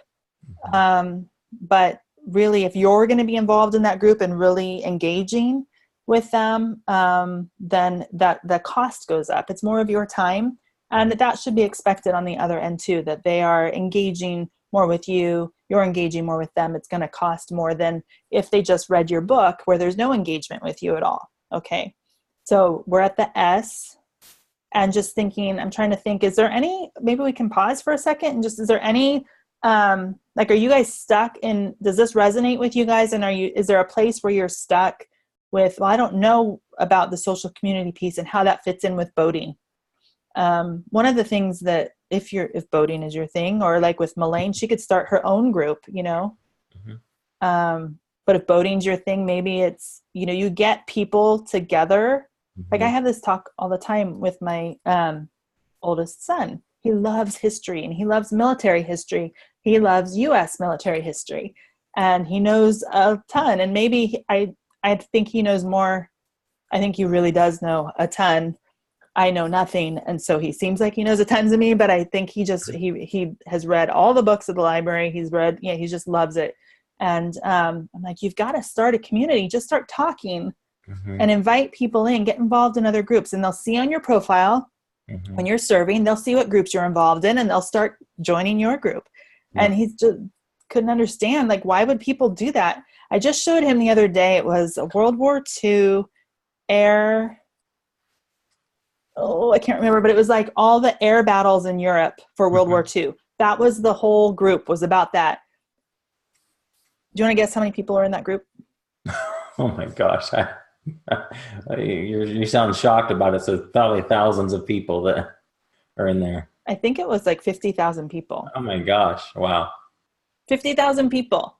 But really, if you're going to be involved in that group and really engaging with them, then the cost goes up. It's more of your time. And that should be expected on the other end too, that they are engaging more with you, you're engaging more with them. It's going to cost more than if they just read your book where there's no engagement with you at all. Okay. So we're at the S, and just thinking, I'm trying to think, is there any, maybe we can pause for a second and just, is there any, are you guys stuck in, does this resonate with you guys? And is there a place where you're stuck with, well, I don't know about the social community piece and how that fits in with boating. One of the things that if boating is your thing, or like with Melaine, she could start her own group, Mm-hmm. But if boating's your thing, maybe it's, you get people together. Mm-hmm. Like I have this talk all the time with my oldest son. He loves history, and he loves military history. He loves U.S. military history, and he knows a ton. And maybe I think he knows more. I think he really does know a ton. I know nothing. And so he seems like he knows a ton to me, but I think he has read all the books of the library. He just loves it. And I'm like, you've got to start a community. Just start talking. Mm-hmm. And invite people in, get involved in other groups, and they'll see on your profile mm-hmm. when you're serving, they'll see what groups you're involved in, and they'll start joining your group. Yeah. And he just couldn't understand, like, why would people do that? I just showed him the other day, it was a World War II air, I can't remember, but it was like all the air battles in Europe for World mm-hmm. War II. That was the whole group, was about that. Do you want to guess how many people are in that group? Oh my gosh. You sound shocked about it. So probably thousands of people that are in there. I think it was like 50,000 people. Oh my gosh. Wow. 50,000 people.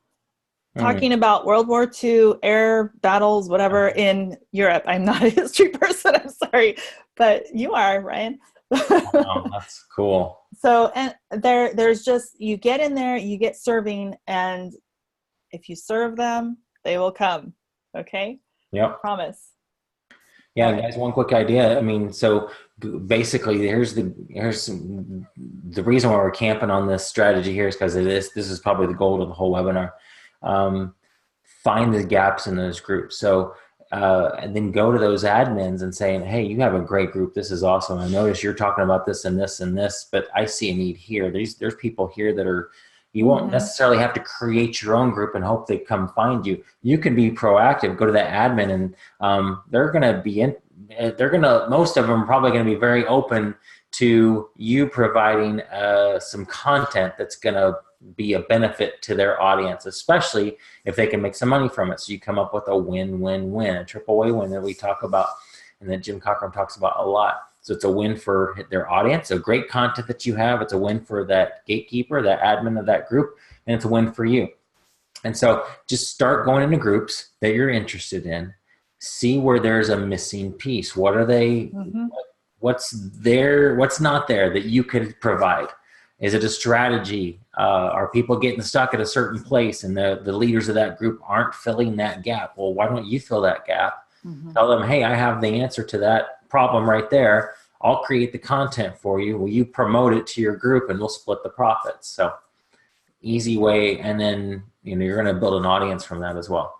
talking about World War II air battles, whatever, in Europe. I'm not a history person. I'm sorry, but you are, Ryan. Oh, that's cool. So, and there's just, you get in there, you get serving, and if you serve them, they will come. Okay. Yep. Promise. Yeah, Right. guys, one quick idea. I mean, so basically here's the reason why we're camping on this strategy here is because this is probably the goal of the whole webinar. Find the gaps in those groups. So and then go to those admins and saying, hey, you have a great group. This is awesome. I notice you're talking about this and this and this, but I see a need here. There's people here that are, you won't necessarily have to create your own group and hope they come find you. You can be proactive, go to that admin, and they're going to be most of them are probably going to be very open to you providing some content that's going to be a benefit to their audience, especially if they can make some money from it. So you come up with a win-win-win, a triple A win that we talk about and that Jim Cockrum talks about a lot. So it's a win for their audience, a great content that you have. It's a win for that gatekeeper, that admin of that group, and it's a win for you. And so just start going into groups that you're interested in. See where there's a missing piece. What are they, what's there, what's not there that you could provide? Is it a strategy? Are people getting stuck at a certain place and the leaders of that group aren't filling that gap? Well, why don't you fill that gap? Tell them, hey, I have the answer to that problem right there. I'll create the content for you. Will you promote it to your group and we'll split the profits? So easy way. And then, you're going to build an audience from that as well.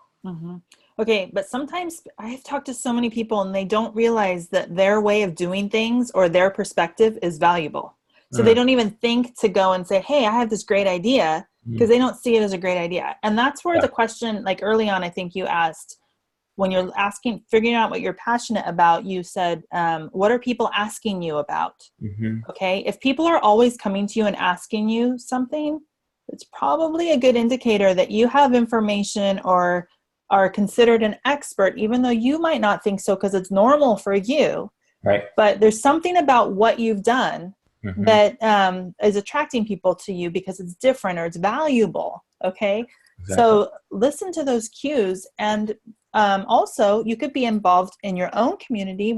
Okay. But sometimes I've talked to so many people and they don't realize that their way of doing things or their perspective is valuable. So they don't even think to go and say, hey, I have this great idea, because they don't see it as a great idea. And that's where the question, like early on, I think you asked, when you're figuring out what you're passionate about, you said, what are people asking you about? Okay. If people are always coming to you and asking you something, it's probably a good indicator that you have information or are considered an expert, even though you might not think so because it's normal for you. Right. But there's something about what you've done that is attracting people to you because it's different or it's valuable. Okay. Exactly. So listen to those cues. And also you could be involved in your own community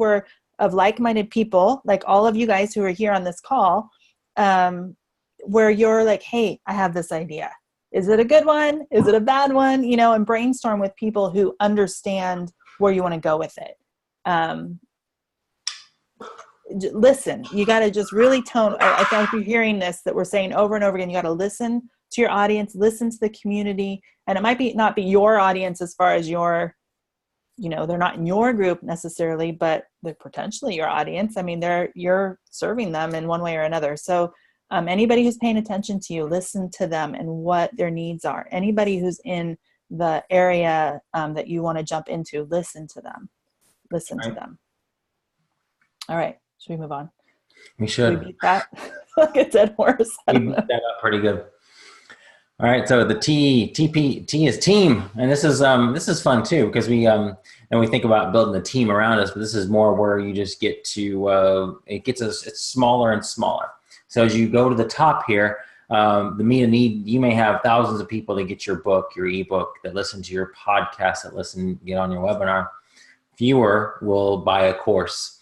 of like-minded people, like all of you guys who are here on this call, where you're like, hey, I have this idea. Is it a good one? Is it a bad one? And brainstorm with people who understand where you want to go with it. Listen, you got to just really tone. I think you're hearing this, that we're saying over and over again, you got to listen to your audience, listen to the community. And it might not be your audience as far as they're not in your group necessarily, but they're potentially your audience. I mean, you're serving them in one way or another. So anybody who's paying attention to you, listen to them and what their needs are. Anybody who's in the area that you want to jump into, listen to them. Listen to them. All right. Should we move on? We should. We beat that like a dead horse. We beat that up pretty good. All right. So the T is team, and this is fun too, because we think about building the team around us, but this is more where you just get to it's smaller and smaller. So as you go to the top here, the meet and need, you may have thousands of people that get your book, your ebook, that listen to your podcast, that get on your webinar. Fewer will buy a course.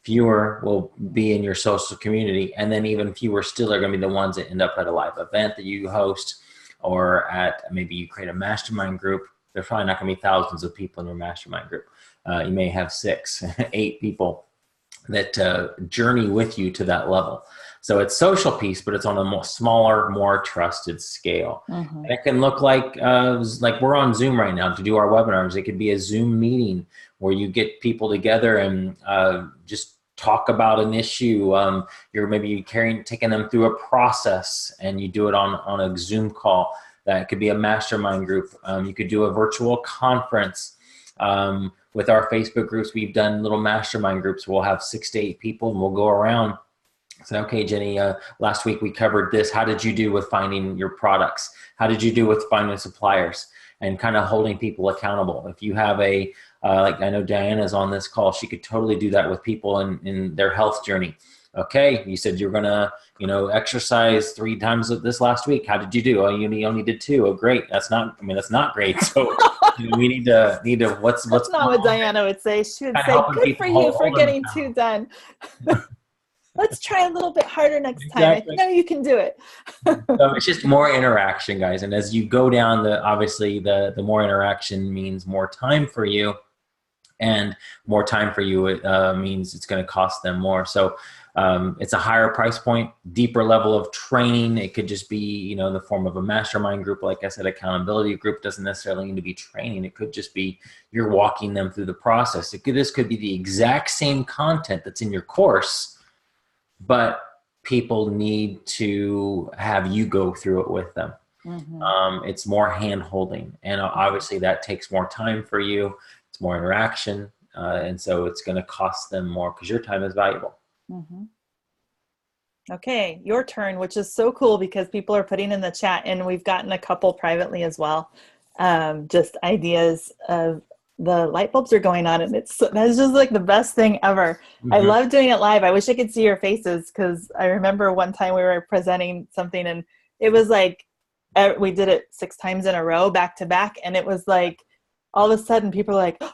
Fewer will be in your social community, and then even fewer still are going to be the ones that end up at a live event that you host, or at maybe you create a mastermind group. There's probably not going to be thousands of people in your mastermind group. You may have 6, 8 people that journey with you to that level. So it's social piece, but it's on a smaller, more trusted scale. And it can look like we're on Zoom right now to do our webinars. It could be a Zoom meeting where you get people together and just talk about an issue. You're taking them through a process, and you do it on a Zoom call. That could be a mastermind group. You could do a virtual conference. With our Facebook groups, we've done little mastermind groups. We'll have 6 to 8 people, and we'll go around. Say, okay, Jenny, last week we covered this. How did you do with finding your products? How did you do with finding suppliers? And kind of holding people accountable. If you have like I know Diana's on this call, she could totally do that with people in their health journey. Okay, you said you're gonna, exercise 3 times this last week. How did you do? Oh, you only did 2. Oh, great. That's not great. So we need to what's That's not what Diana would say. She would say, good for you for getting 2 done. Let's try a little bit harder next time. Exactly. I know you can do it. So it's just more interaction, guys. And as you go down obviously the more interaction means more time for you, and more time for you means it's going to cost them more. So it's a higher price point, deeper level of training. It could just be, in the form of a mastermind group. Like I said, accountability group doesn't necessarily need to be training. It could just be you're walking them through the process. This could be the exact same content that's in your course, but people need to have you go through it with them. Mm-hmm. It's more hand holding, and obviously that takes more time for you. It's more interaction, and so it's going to cost them more because your time is valuable. Mm-hmm. Okay, your turn, which is so cool because people are putting in the chat, and we've gotten a couple privately as well. Just ideas of the light bulbs are going on, and that's just like the best thing ever. Mm-hmm. I love doing it live. I wish I could see your faces, because I remember one time we were presenting something, and it was like we did it 6 times in a row, back to back, and it was like all of a sudden people are like, oh,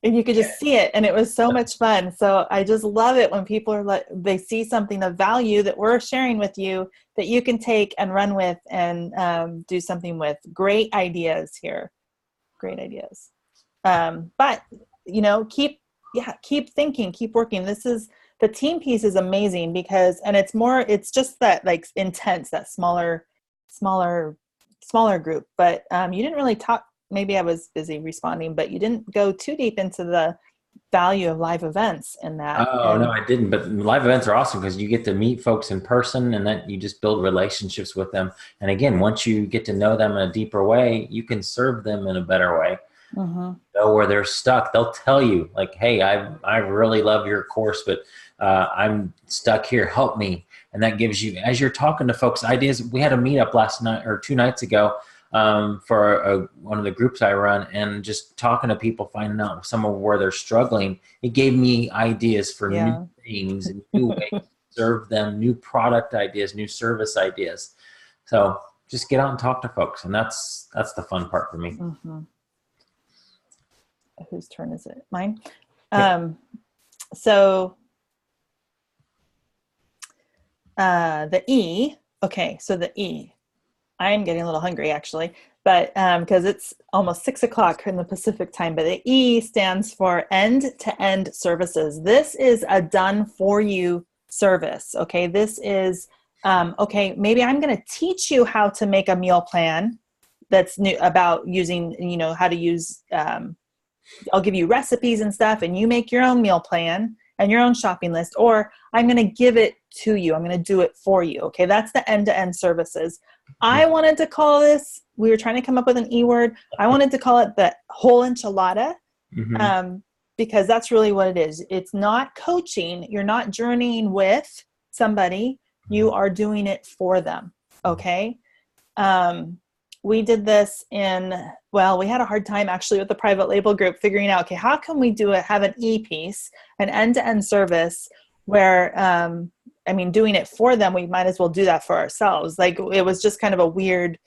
and you could just see it, and it was so much fun. So I just love it when people are like, they see something of value that we're sharing with you that you can take and run with and do something with. Great ideas here. Great ideas. But keep thinking, keep working. The team piece is amazing because, and it's just that like intense, that smaller group. But you didn't really talk, maybe I was busy responding, but you didn't go too deep into the value of live events in that. Oh, no, I didn't. But live events are awesome because you get to meet folks in person, and then you just build relationships with them. And again, once you get to know them in a deeper way, you can serve them in a better way. Mm-hmm. Know where they're stuck. They'll tell you like, hey, I really love your course, but I'm stuck here. Help me. And that gives you, as you're talking to folks, ideas. We had a meetup last night or 2 nights ago for one of the groups I run, and just talking to people, finding out some of where they're struggling. It gave me ideas for new things and new ways to serve them, new product ideas, new service ideas. So just get out and talk to folks. And that's the fun part for me. Mm-hmm. Whose turn is it? Mine? Yeah. So the E, okay, so the E, I'm getting a little hungry actually, but because it's almost 6 o'clock in the Pacific time, but the E stands for end-to-end services. This is a done for you service. Okay. This is, okay, maybe I'm going to teach you how to make a meal plan that's new about using, how to use, I'll give you recipes and stuff, and you make your own meal plan and your own shopping list, or I'm going to give it to you. I'm going to do it for you. Okay. That's the end-to-end services. I wanted to call this, we were trying to come up with an E word. I wanted to call it the whole enchilada, because that's really what it is. It's not coaching. You're not journeying with somebody. You are doing it for them. Okay. We did this we had a hard time actually with the private label group figuring out, okay, how can we have an E piece, an end-to-end service where, doing it for them, we might as well do that for ourselves. Like it was just kind of a weird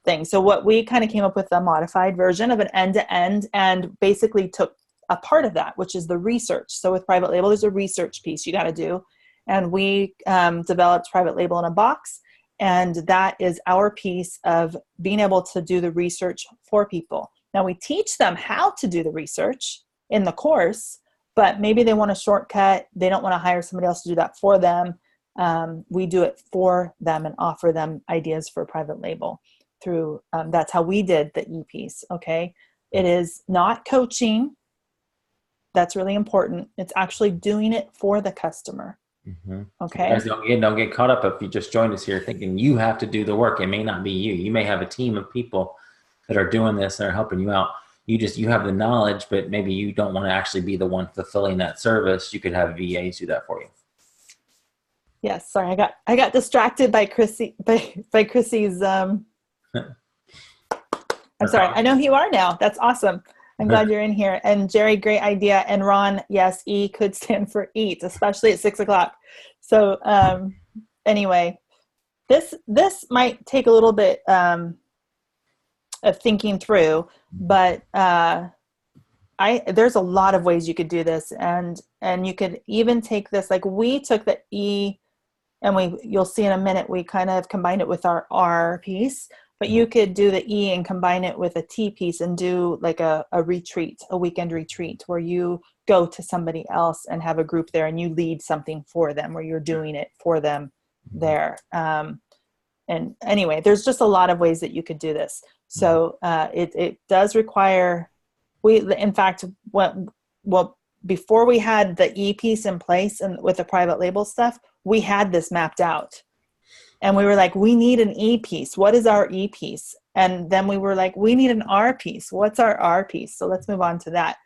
thing. So what we kind of came up with a modified version of an end-to-end, and basically took a part of that, which is the research. So with private label, there's a research piece you got to do. And we developed private label in a box. And that is our piece of being able to do the research for people. Now we teach them how to do the research in the course, but maybe they want a shortcut. They don't want to hire somebody else to do that for them. We do it for them and offer them ideas for private label through, that's how we did the E piece. Okay. It is not coaching. That's really important. It's actually doing it for the customer. Mm-hmm. Okay. You guys don't get caught up if you just joined us here thinking you have to do the work. It may not be you. You may have a team of people that are doing this and are helping you out. You have the knowledge, but maybe you don't want to actually be the one fulfilling that service. You could have VAs do that for you. Yes. Sorry. I got distracted by Chrissy, by Chrissy's, I'm sorry. I know who you are now. That's awesome. I'm glad you're in here. And Jerry, great idea. And Ron, yes, E could stand for eat, especially at 6 o'clock. So anyway, this might take a little bit of thinking through, but there's a lot of ways you could do this, and you could even take this, like we took the E, and you'll see in a minute, we kind of combined it with our R piece, but you could do the E and combine it with a T piece and do like a retreat, a weekend retreat, where you go to somebody else and have a group there and you lead something for them, where you're doing it for them there. And anyway, there's just a lot of ways that you could do this. So it does require, in fact, before we had the E piece in place and with the private label stuff, we had this mapped out. And we were like, we need an E piece. What is our E piece? And then we were like, we need an R piece. What's our R piece? So let's move on to that.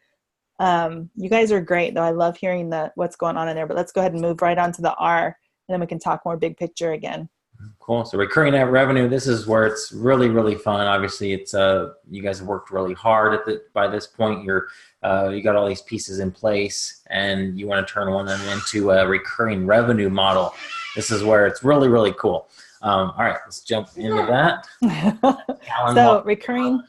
You guys are great, though. I love hearing what's going on in there. But let's go ahead and move right on to the R, and then we can talk more big picture again. Cool. So recurring net revenue, this is where it's really, really fun. Obviously, it's you guys have worked really hard by this point. You got all these pieces in place, and you want to turn one of them into a recurring revenue model. This is where it's really, really cool. All right, let's jump into that. So recurring,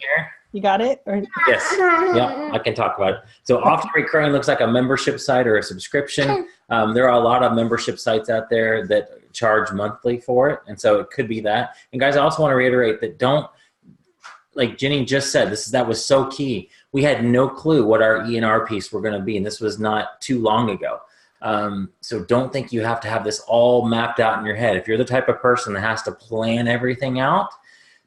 you got it? Yes. Yeah, I can talk about it. So often recurring looks like a membership site or a subscription. There are a lot of membership sites out there that charge monthly for it, and so it could be that. And guys, I also want to reiterate that like Jenny just said, that was so key. We had no clue what our E and R piece were going to be, and this was not too long ago. So don't think you have to have this all mapped out in your head. If you're the type of person that has to plan everything out,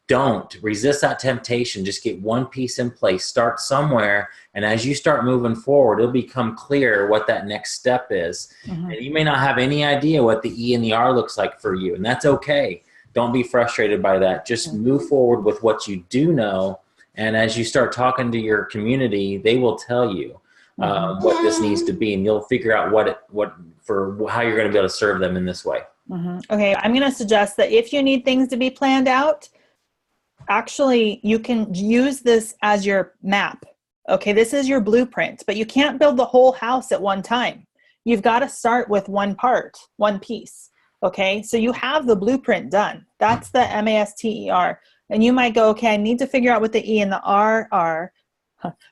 don't resist that temptation. Just get one piece in place, start somewhere. And as you start moving forward, it'll become clear what that next step is. Mm-hmm. And you may not have any idea what the E and the R looks like for you. And that's okay. Don't be frustrated by that. Just move forward with what you do know. And as you start talking to your community, they will tell you what this needs to be, and you'll figure out how you're going to be able to serve them in this way. Mm-hmm. Okay, I'm going to suggest that if you need things to be planned out, actually you can use this as your map. Okay, this is your blueprint, but you can't build the whole house at one time. You've got to start with one piece. Okay, so you have the blueprint done. That's the MASTER. And you might go, okay, I need to figure out what the E and the R are.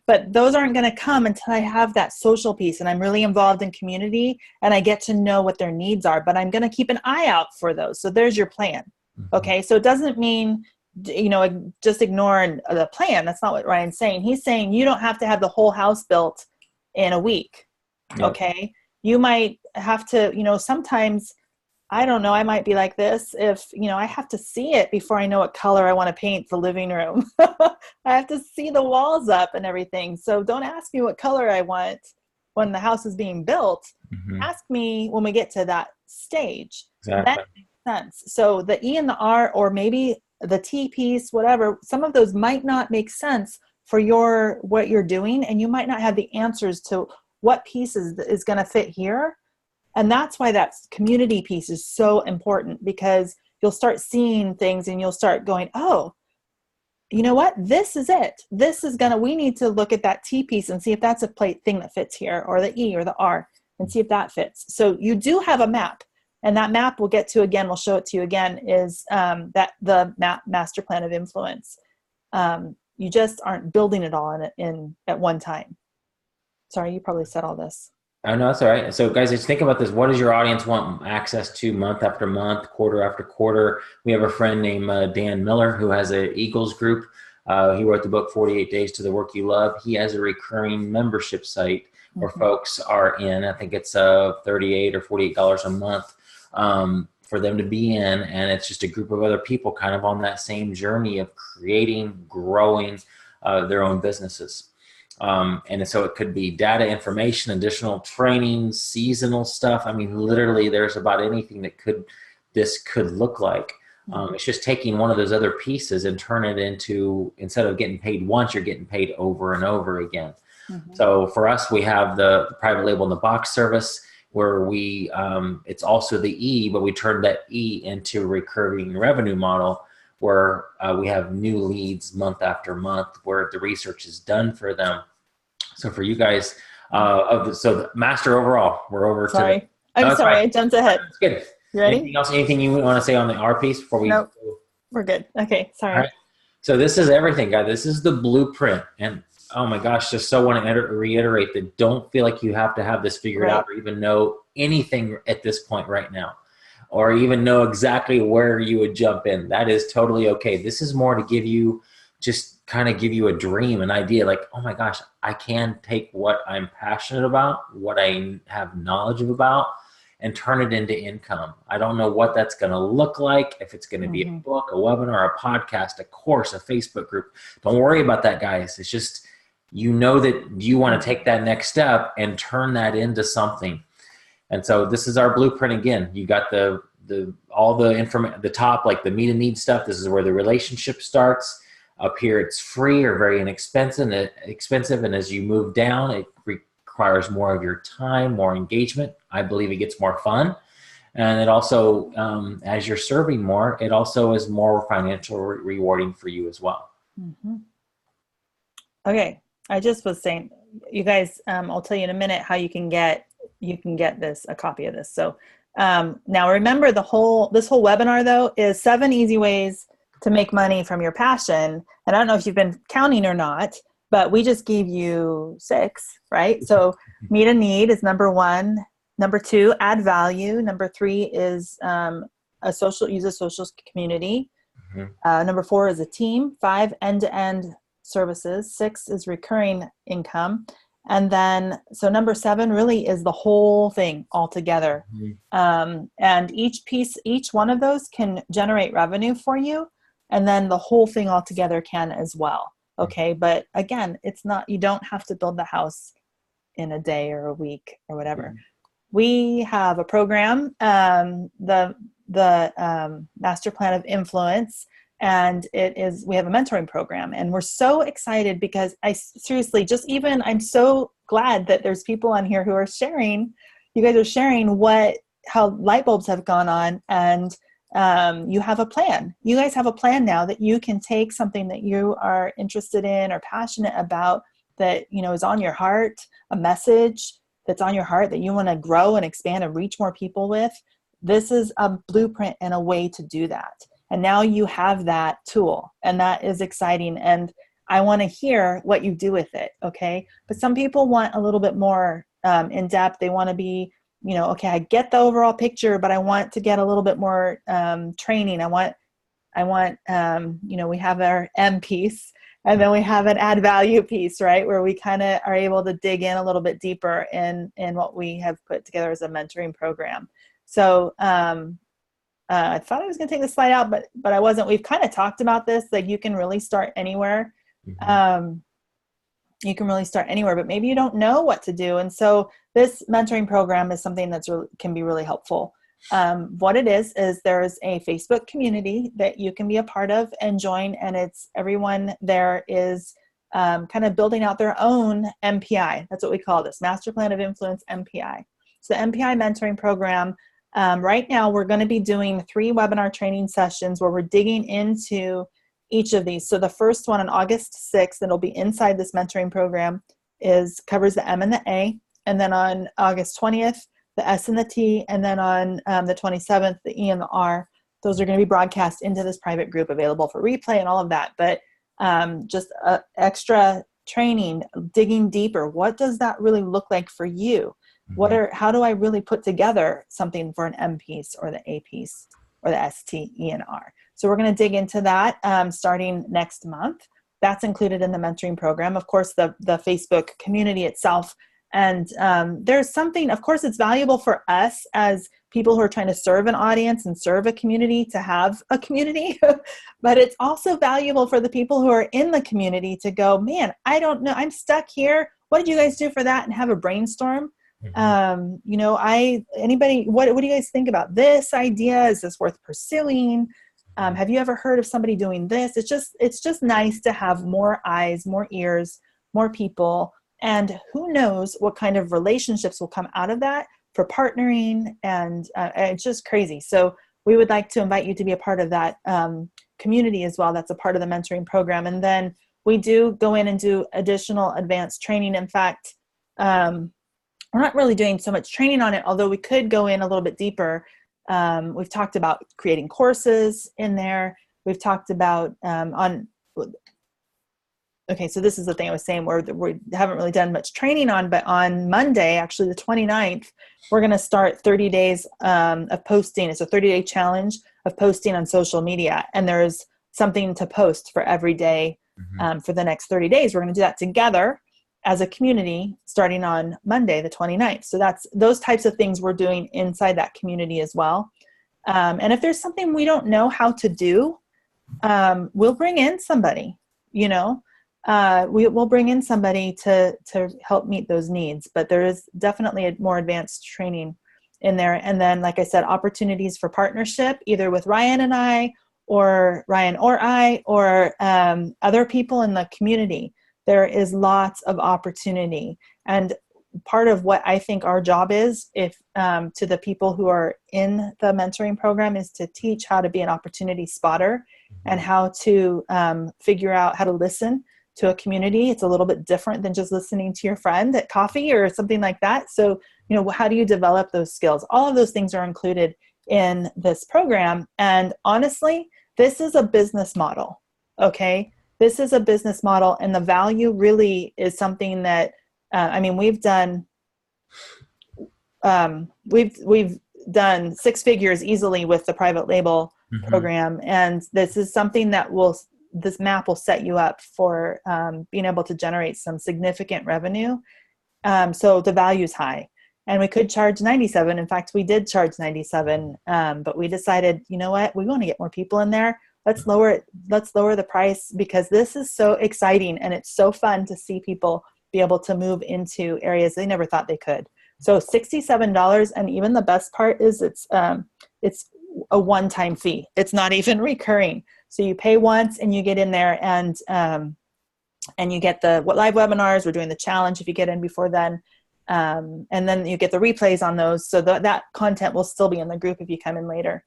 But those aren't going to come until I have that social piece and I'm really involved in community and I get to know what their needs are, but I'm going to keep an eye out for those. So there's your plan. Okay. So it doesn't mean, just ignore the plan. That's not what Ryan's saying. He's saying you don't have to have the whole house built in a week. Yep. Okay. You might have to, sometimes, I don't know, I might be like this if, I have to see it before I know what color I want to paint the living room. I have to see the walls up and everything. So don't ask me what color I want when the house is being built. Mm-hmm. Ask me when we get to that stage. Exactly. That makes sense. So the E and the R, or maybe the T piece, whatever, some of those might not make sense for what you're doing. And you might not have the answers to what piece is going to fit here. And that's why that community piece is so important, because you'll start seeing things and you'll start going, oh, you know what? This is it. We need to look at that T piece and see if that's a thing that fits here, or the E or the R, and see if that fits. So you do have a map, and that map we'll get to again. We'll show it to you again, is that the master plan of influence. You just aren't building it all in at one time. Sorry, you probably said all this. Oh, no, that's all right. So guys, just think about this. What does your audience want access to month after month, quarter after quarter? We have a friend named Dan Miller who has an Eagles group. He wrote the book, 48 Days to the Work You Love. He has a recurring membership site where folks are in. I think it's $38 or $48 a month for them to be in. And it's just a group of other people kind of on that same journey of creating, growing their own businesses. And so it could be data information, additional training, seasonal stuff. I mean, literally there's about anything that this could look like. It's just taking one of those other pieces and turn it into, instead of getting paid once, you're getting paid over and over again. Mm-hmm. So for us, we have the private label in the box service where it's also the E, but we turned that E into a recurring revenue model where we have new leads month after month where the research is done for them. So for you guys, so the master overall, we're over to Sorry. the. I'm No, it's sorry. fine. I jumped ahead. It's good. You ready? Anything else? Anything you want to say on the R piece before we? Nope. We're good. Okay. All Sorry. right. So this is everything, guys. This is the blueprint. And oh my gosh, just so want to reiterate that don't feel like you have to have this figured out or even know anything at this point right now, or even know exactly where you would jump in. That is totally okay. This is more to give you, just kind of give you a dream, an idea like, oh my gosh, I can take what I'm passionate about, what I have knowledge about, and turn it into income. I don't know what that's going to look like, if it's going to be a book, a webinar, a podcast, a course, a Facebook group. Don't worry about that, guys. It's just, you know that you want to take that next step and turn that into something. And so this is our blueprint again. You got all the information, the top, like the meet and need stuff. This is where the relationship starts. Up here, it's free or very inexpensive. And as you move down, it requires more of your time, more engagement. I believe it gets more fun. And it also, as you're serving more, it also is more financial rewarding for you as well. Mm-hmm. Okay. I just was saying, you guys, I'll tell you in a minute how you can get a copy of this. So now remember this whole webinar though is 7 easy ways to make money from your passion. And I don't know if you've been counting or not, but we just gave you 6, right? So meet a need is number 1. Number 2, add value. Number 3 is use a social community. Number 4 is a team. 5, end-to-end services. 6 is recurring income. And then, so number 7 really is the whole thing altogether. And each one of those can generate revenue for you. And then the whole thing altogether can as well. Okay. But again, you don't have to build the house in a day or a week or whatever. We have a program, the Master Plan of Influence, and we have a mentoring program, and we're so excited because I'm so glad that there's people on here who are sharing. You guys are sharing how light bulbs have gone on, and you have a plan. You guys have a plan now that you can take something that you are interested in or passionate about that, is on your heart, a message that's on your heart that you want to grow and expand and reach more people with. This is a blueprint and a way to do that. And now you have that tool, and that is exciting. And I want to hear what you do with it. Okay. But some people want a little bit more in depth. They want to be, okay, I get the overall picture, but I want to get a little bit more training. I want, we have our M piece, and then we have an add value piece, right? Where we kind of are able to dig in a little bit deeper in what we have put together as a mentoring program. So I thought I was going to take the slide out, but I wasn't. We've kind of talked about this, like you can really start anywhere. You can really start anywhere, but maybe you don't know what to do. And so this mentoring program is something can be really helpful. What it is there's a Facebook community that you can be a part of and join. And it's everyone there is kind of building out their own MPI. That's what we call this, Master Plan of Influence MPI. So the MPI mentoring program, right now we're going to be doing 3 webinar training sessions where we're digging into each of these. So the first one on August 6th, it'll be inside this mentoring program, covers the M and the A. And then on August 20th, the S and the T. And then on the 27th, the E and the R. Those are going to be broadcast into this private group, available for replay and all of that. But just extra training, digging deeper. What does that really look like for you? How do I really put together something for an M piece or the A piece or the S, T, E, and R? So we're going to dig into that starting next month. That's included in the mentoring program. Of course, the Facebook community itself. And there's something, of course, it's valuable for us as people who are trying to serve an audience and serve a community to have a community. But it's also valuable for the people who are in the community to go, man, I don't know, I'm stuck here. What did you guys do for that? And have a brainstorm. What do you guys think about this idea? Is this worth pursuing? Have you ever heard of somebody doing this? It's just nice to have more eyes, more ears, more people, and who knows what kind of relationships will come out of that for partnering, and it's just crazy. So we would like to invite you to be a part of that community as well. That's a part of the mentoring program. And then we do go in and do additional advanced training. In fact, we're not really doing so much training on it, although we could go in a little bit deeper. We've talked about creating courses in there. We've talked about okay, so this is the thing I was saying where we haven't really done much training on, but on Monday, actually the 29th, we're going to start 30 days of posting. It's a 30-day challenge of posting on social media. And there's something to post for every day for the next 30 days. We're going to do that together as a community starting on Monday, the 29th. So that's those types of things we're doing inside that community as well. And if there's something we don't know how to do, we'll bring in somebody, you know. We'll bring in somebody to help meet those needs, but there is definitely a more advanced training in there. And then, like I said, opportunities for partnership, either with Ryan and I, or Ryan or I, or other people in the community. There is lots of opportunity. And part of what I think our job is, if to the people who are in the mentoring program, is to teach how to be an opportunity spotter and how to figure out how to listen to a community. It's a little bit different than just listening to your friend at coffee or something like that. So, you know, how do you develop those skills? All of those things are included in this program. And honestly, this is a business model. Okay. This is a business model, and the value really is something that, I mean, we've done six figures easily with the private label program. And this is something that this map will set you up for being able to generate some significant revenue. So the value is high, and we could charge $97. In fact, we did charge $97, but we decided, you know what, we want to get more people in there. Let's lower it. Let's lower the price, because this is so exciting, and it's so fun to see people be able to move into areas they never thought they could. So $67, and even the best part is it's a one-time fee. It's not even recurring. So you pay once and you get in there, and you get the live webinars. We're doing the challenge if you get in before then. And then you get the replays on those. So that content will still be in the group if you come in later.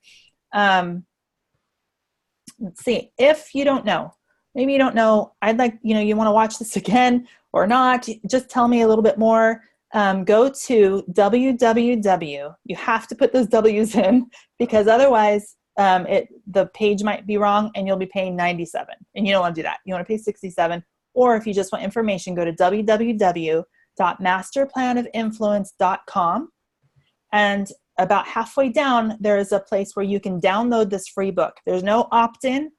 Let's see, if you don't know, maybe you don't know, you want to watch this again or not, just tell me a little bit more. Go to www. You have to put those W's in, because otherwise the page might be wrong and you'll be paying $97, and you don't want to do that. You want to pay $67. Or if you just want information, go to www.masterplanofinfluence.com, and about halfway down there is a place where you can download this free book. There's no opt-in.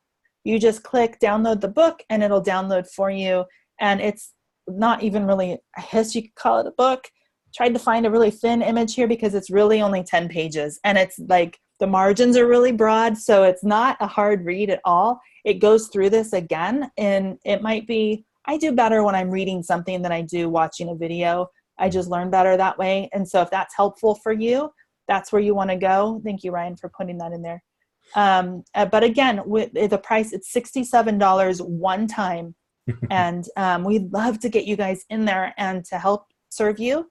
You just click download the book and it'll download for you. And it's not even really, I guess you could call it a book. Tried to find a really thin image here because it's really only 10 pages, and it's like the margins are really broad, so it's not a hard read at all. It goes through this again, and it might be, I do better when I'm reading something than I do watching a video. I just learn better that way. And so if that's helpful for you, that's where you want to go. Thank you, Ryan, for putting that in there. But again, with the price, it's $67 one time. And we'd love to get you guys in there and to help serve you,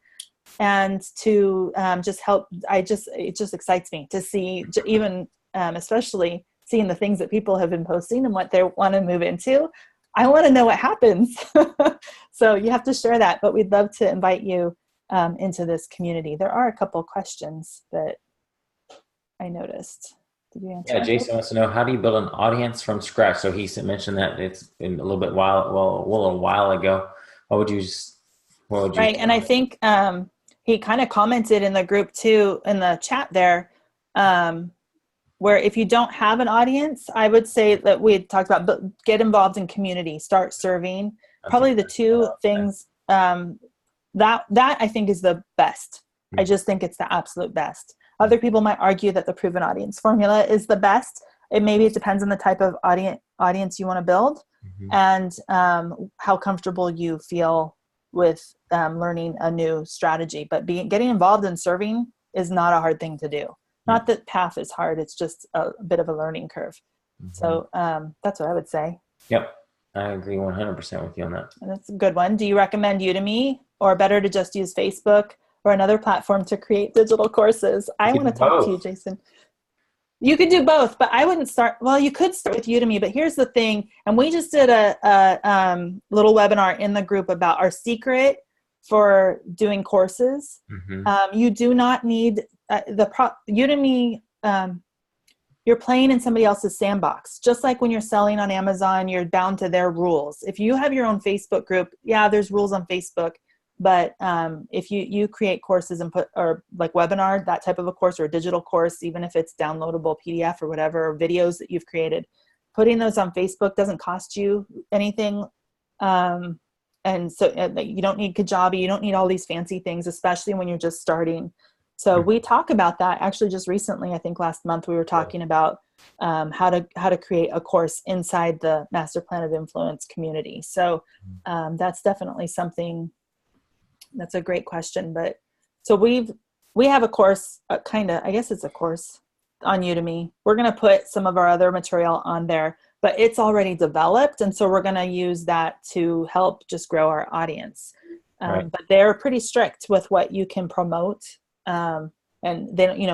and to just help. It just excites me to see, even especially seeing the things that people have been posting and what they want to move into. I want to know what happens. So you have to share that, but we'd love to invite you into this community. There are a couple questions that I noticed. Did you answer? Yeah, Jason wants to know, how do you build an audience from scratch? So he mentioned that it's been a little while ago. What would you right, and I think he kind of commented in the group too, in the chat there, where if you don't have an audience, I would say that we had talked about, get involved in community, start serving. Probably the two things that I think is the best. I just think it's the absolute best. Other people might argue that the proven audience formula is the best. It depends on the type of audience you want to build, and how comfortable you feel with learning a new strategy. But getting involved in serving is not a hard thing to do. Not that path is hard. It's just a bit of a learning curve. So that's what I would say. Yep. I agree 100% with you on that. And that's a good one. Do you recommend Udemy, or better to just use Facebook or another platform to create digital courses? I want to talk to you, Jason. You could do both, but I wouldn't start. Well, you could start with Udemy, but here's the thing. And we just did a little webinar in the group about our secret for doing courses. You do not need Udemy. You're playing in somebody else's sandbox. Just like when you're selling on Amazon, you're bound to their rules. If you have your own Facebook group, yeah, there's rules on Facebook. But if you create courses and or like webinar, that type of a course, or a digital course, even if it's downloadable PDF or whatever, or videos that you've created, putting those on Facebook doesn't cost you anything. And so you don't need Kajabi, you don't need all these fancy things, especially when you're just starting. So we talk about that actually just recently. I think last month we were talking about how to create a course inside the Master Plan of Influence community. So that's definitely something. That's a great question. But so we have a course, I guess it's a course on Udemy. We're going to put some of our other material on there, but it's already developed. And so we're going to use that to help just grow our audience. Right. But they're pretty strict with what you can promote. And they,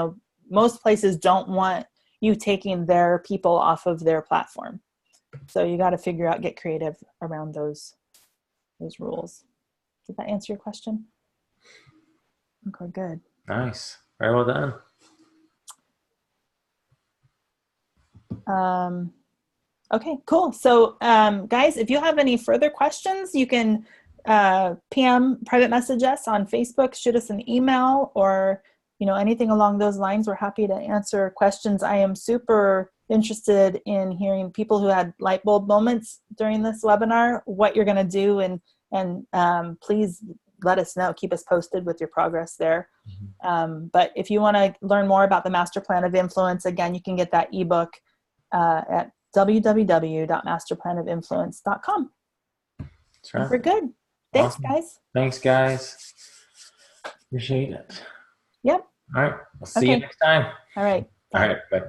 most places don't want you taking their people off of their platform. So you got to get creative around those rules. Did that answer your question? Okay, good. Nice. Very well done. Okay, cool. So guys, if you have any further questions, you can private message us on Facebook, shoot us an email, or anything along those lines. We're happy to answer questions. I am super interested in hearing people who had light bulb moments during this webinar, what you're going to do, and please let us know. Keep us posted with your progress there. But if you want to learn more about the Master Plan of Influence, again, you can get that ebook at www.masterplanofinfluence.com. That's right. We're good. Thanks, awesome. Guys. Thanks, guys. Appreciate it. Yep. All right. We'll see you next time. All right. Bye. All right. Bye.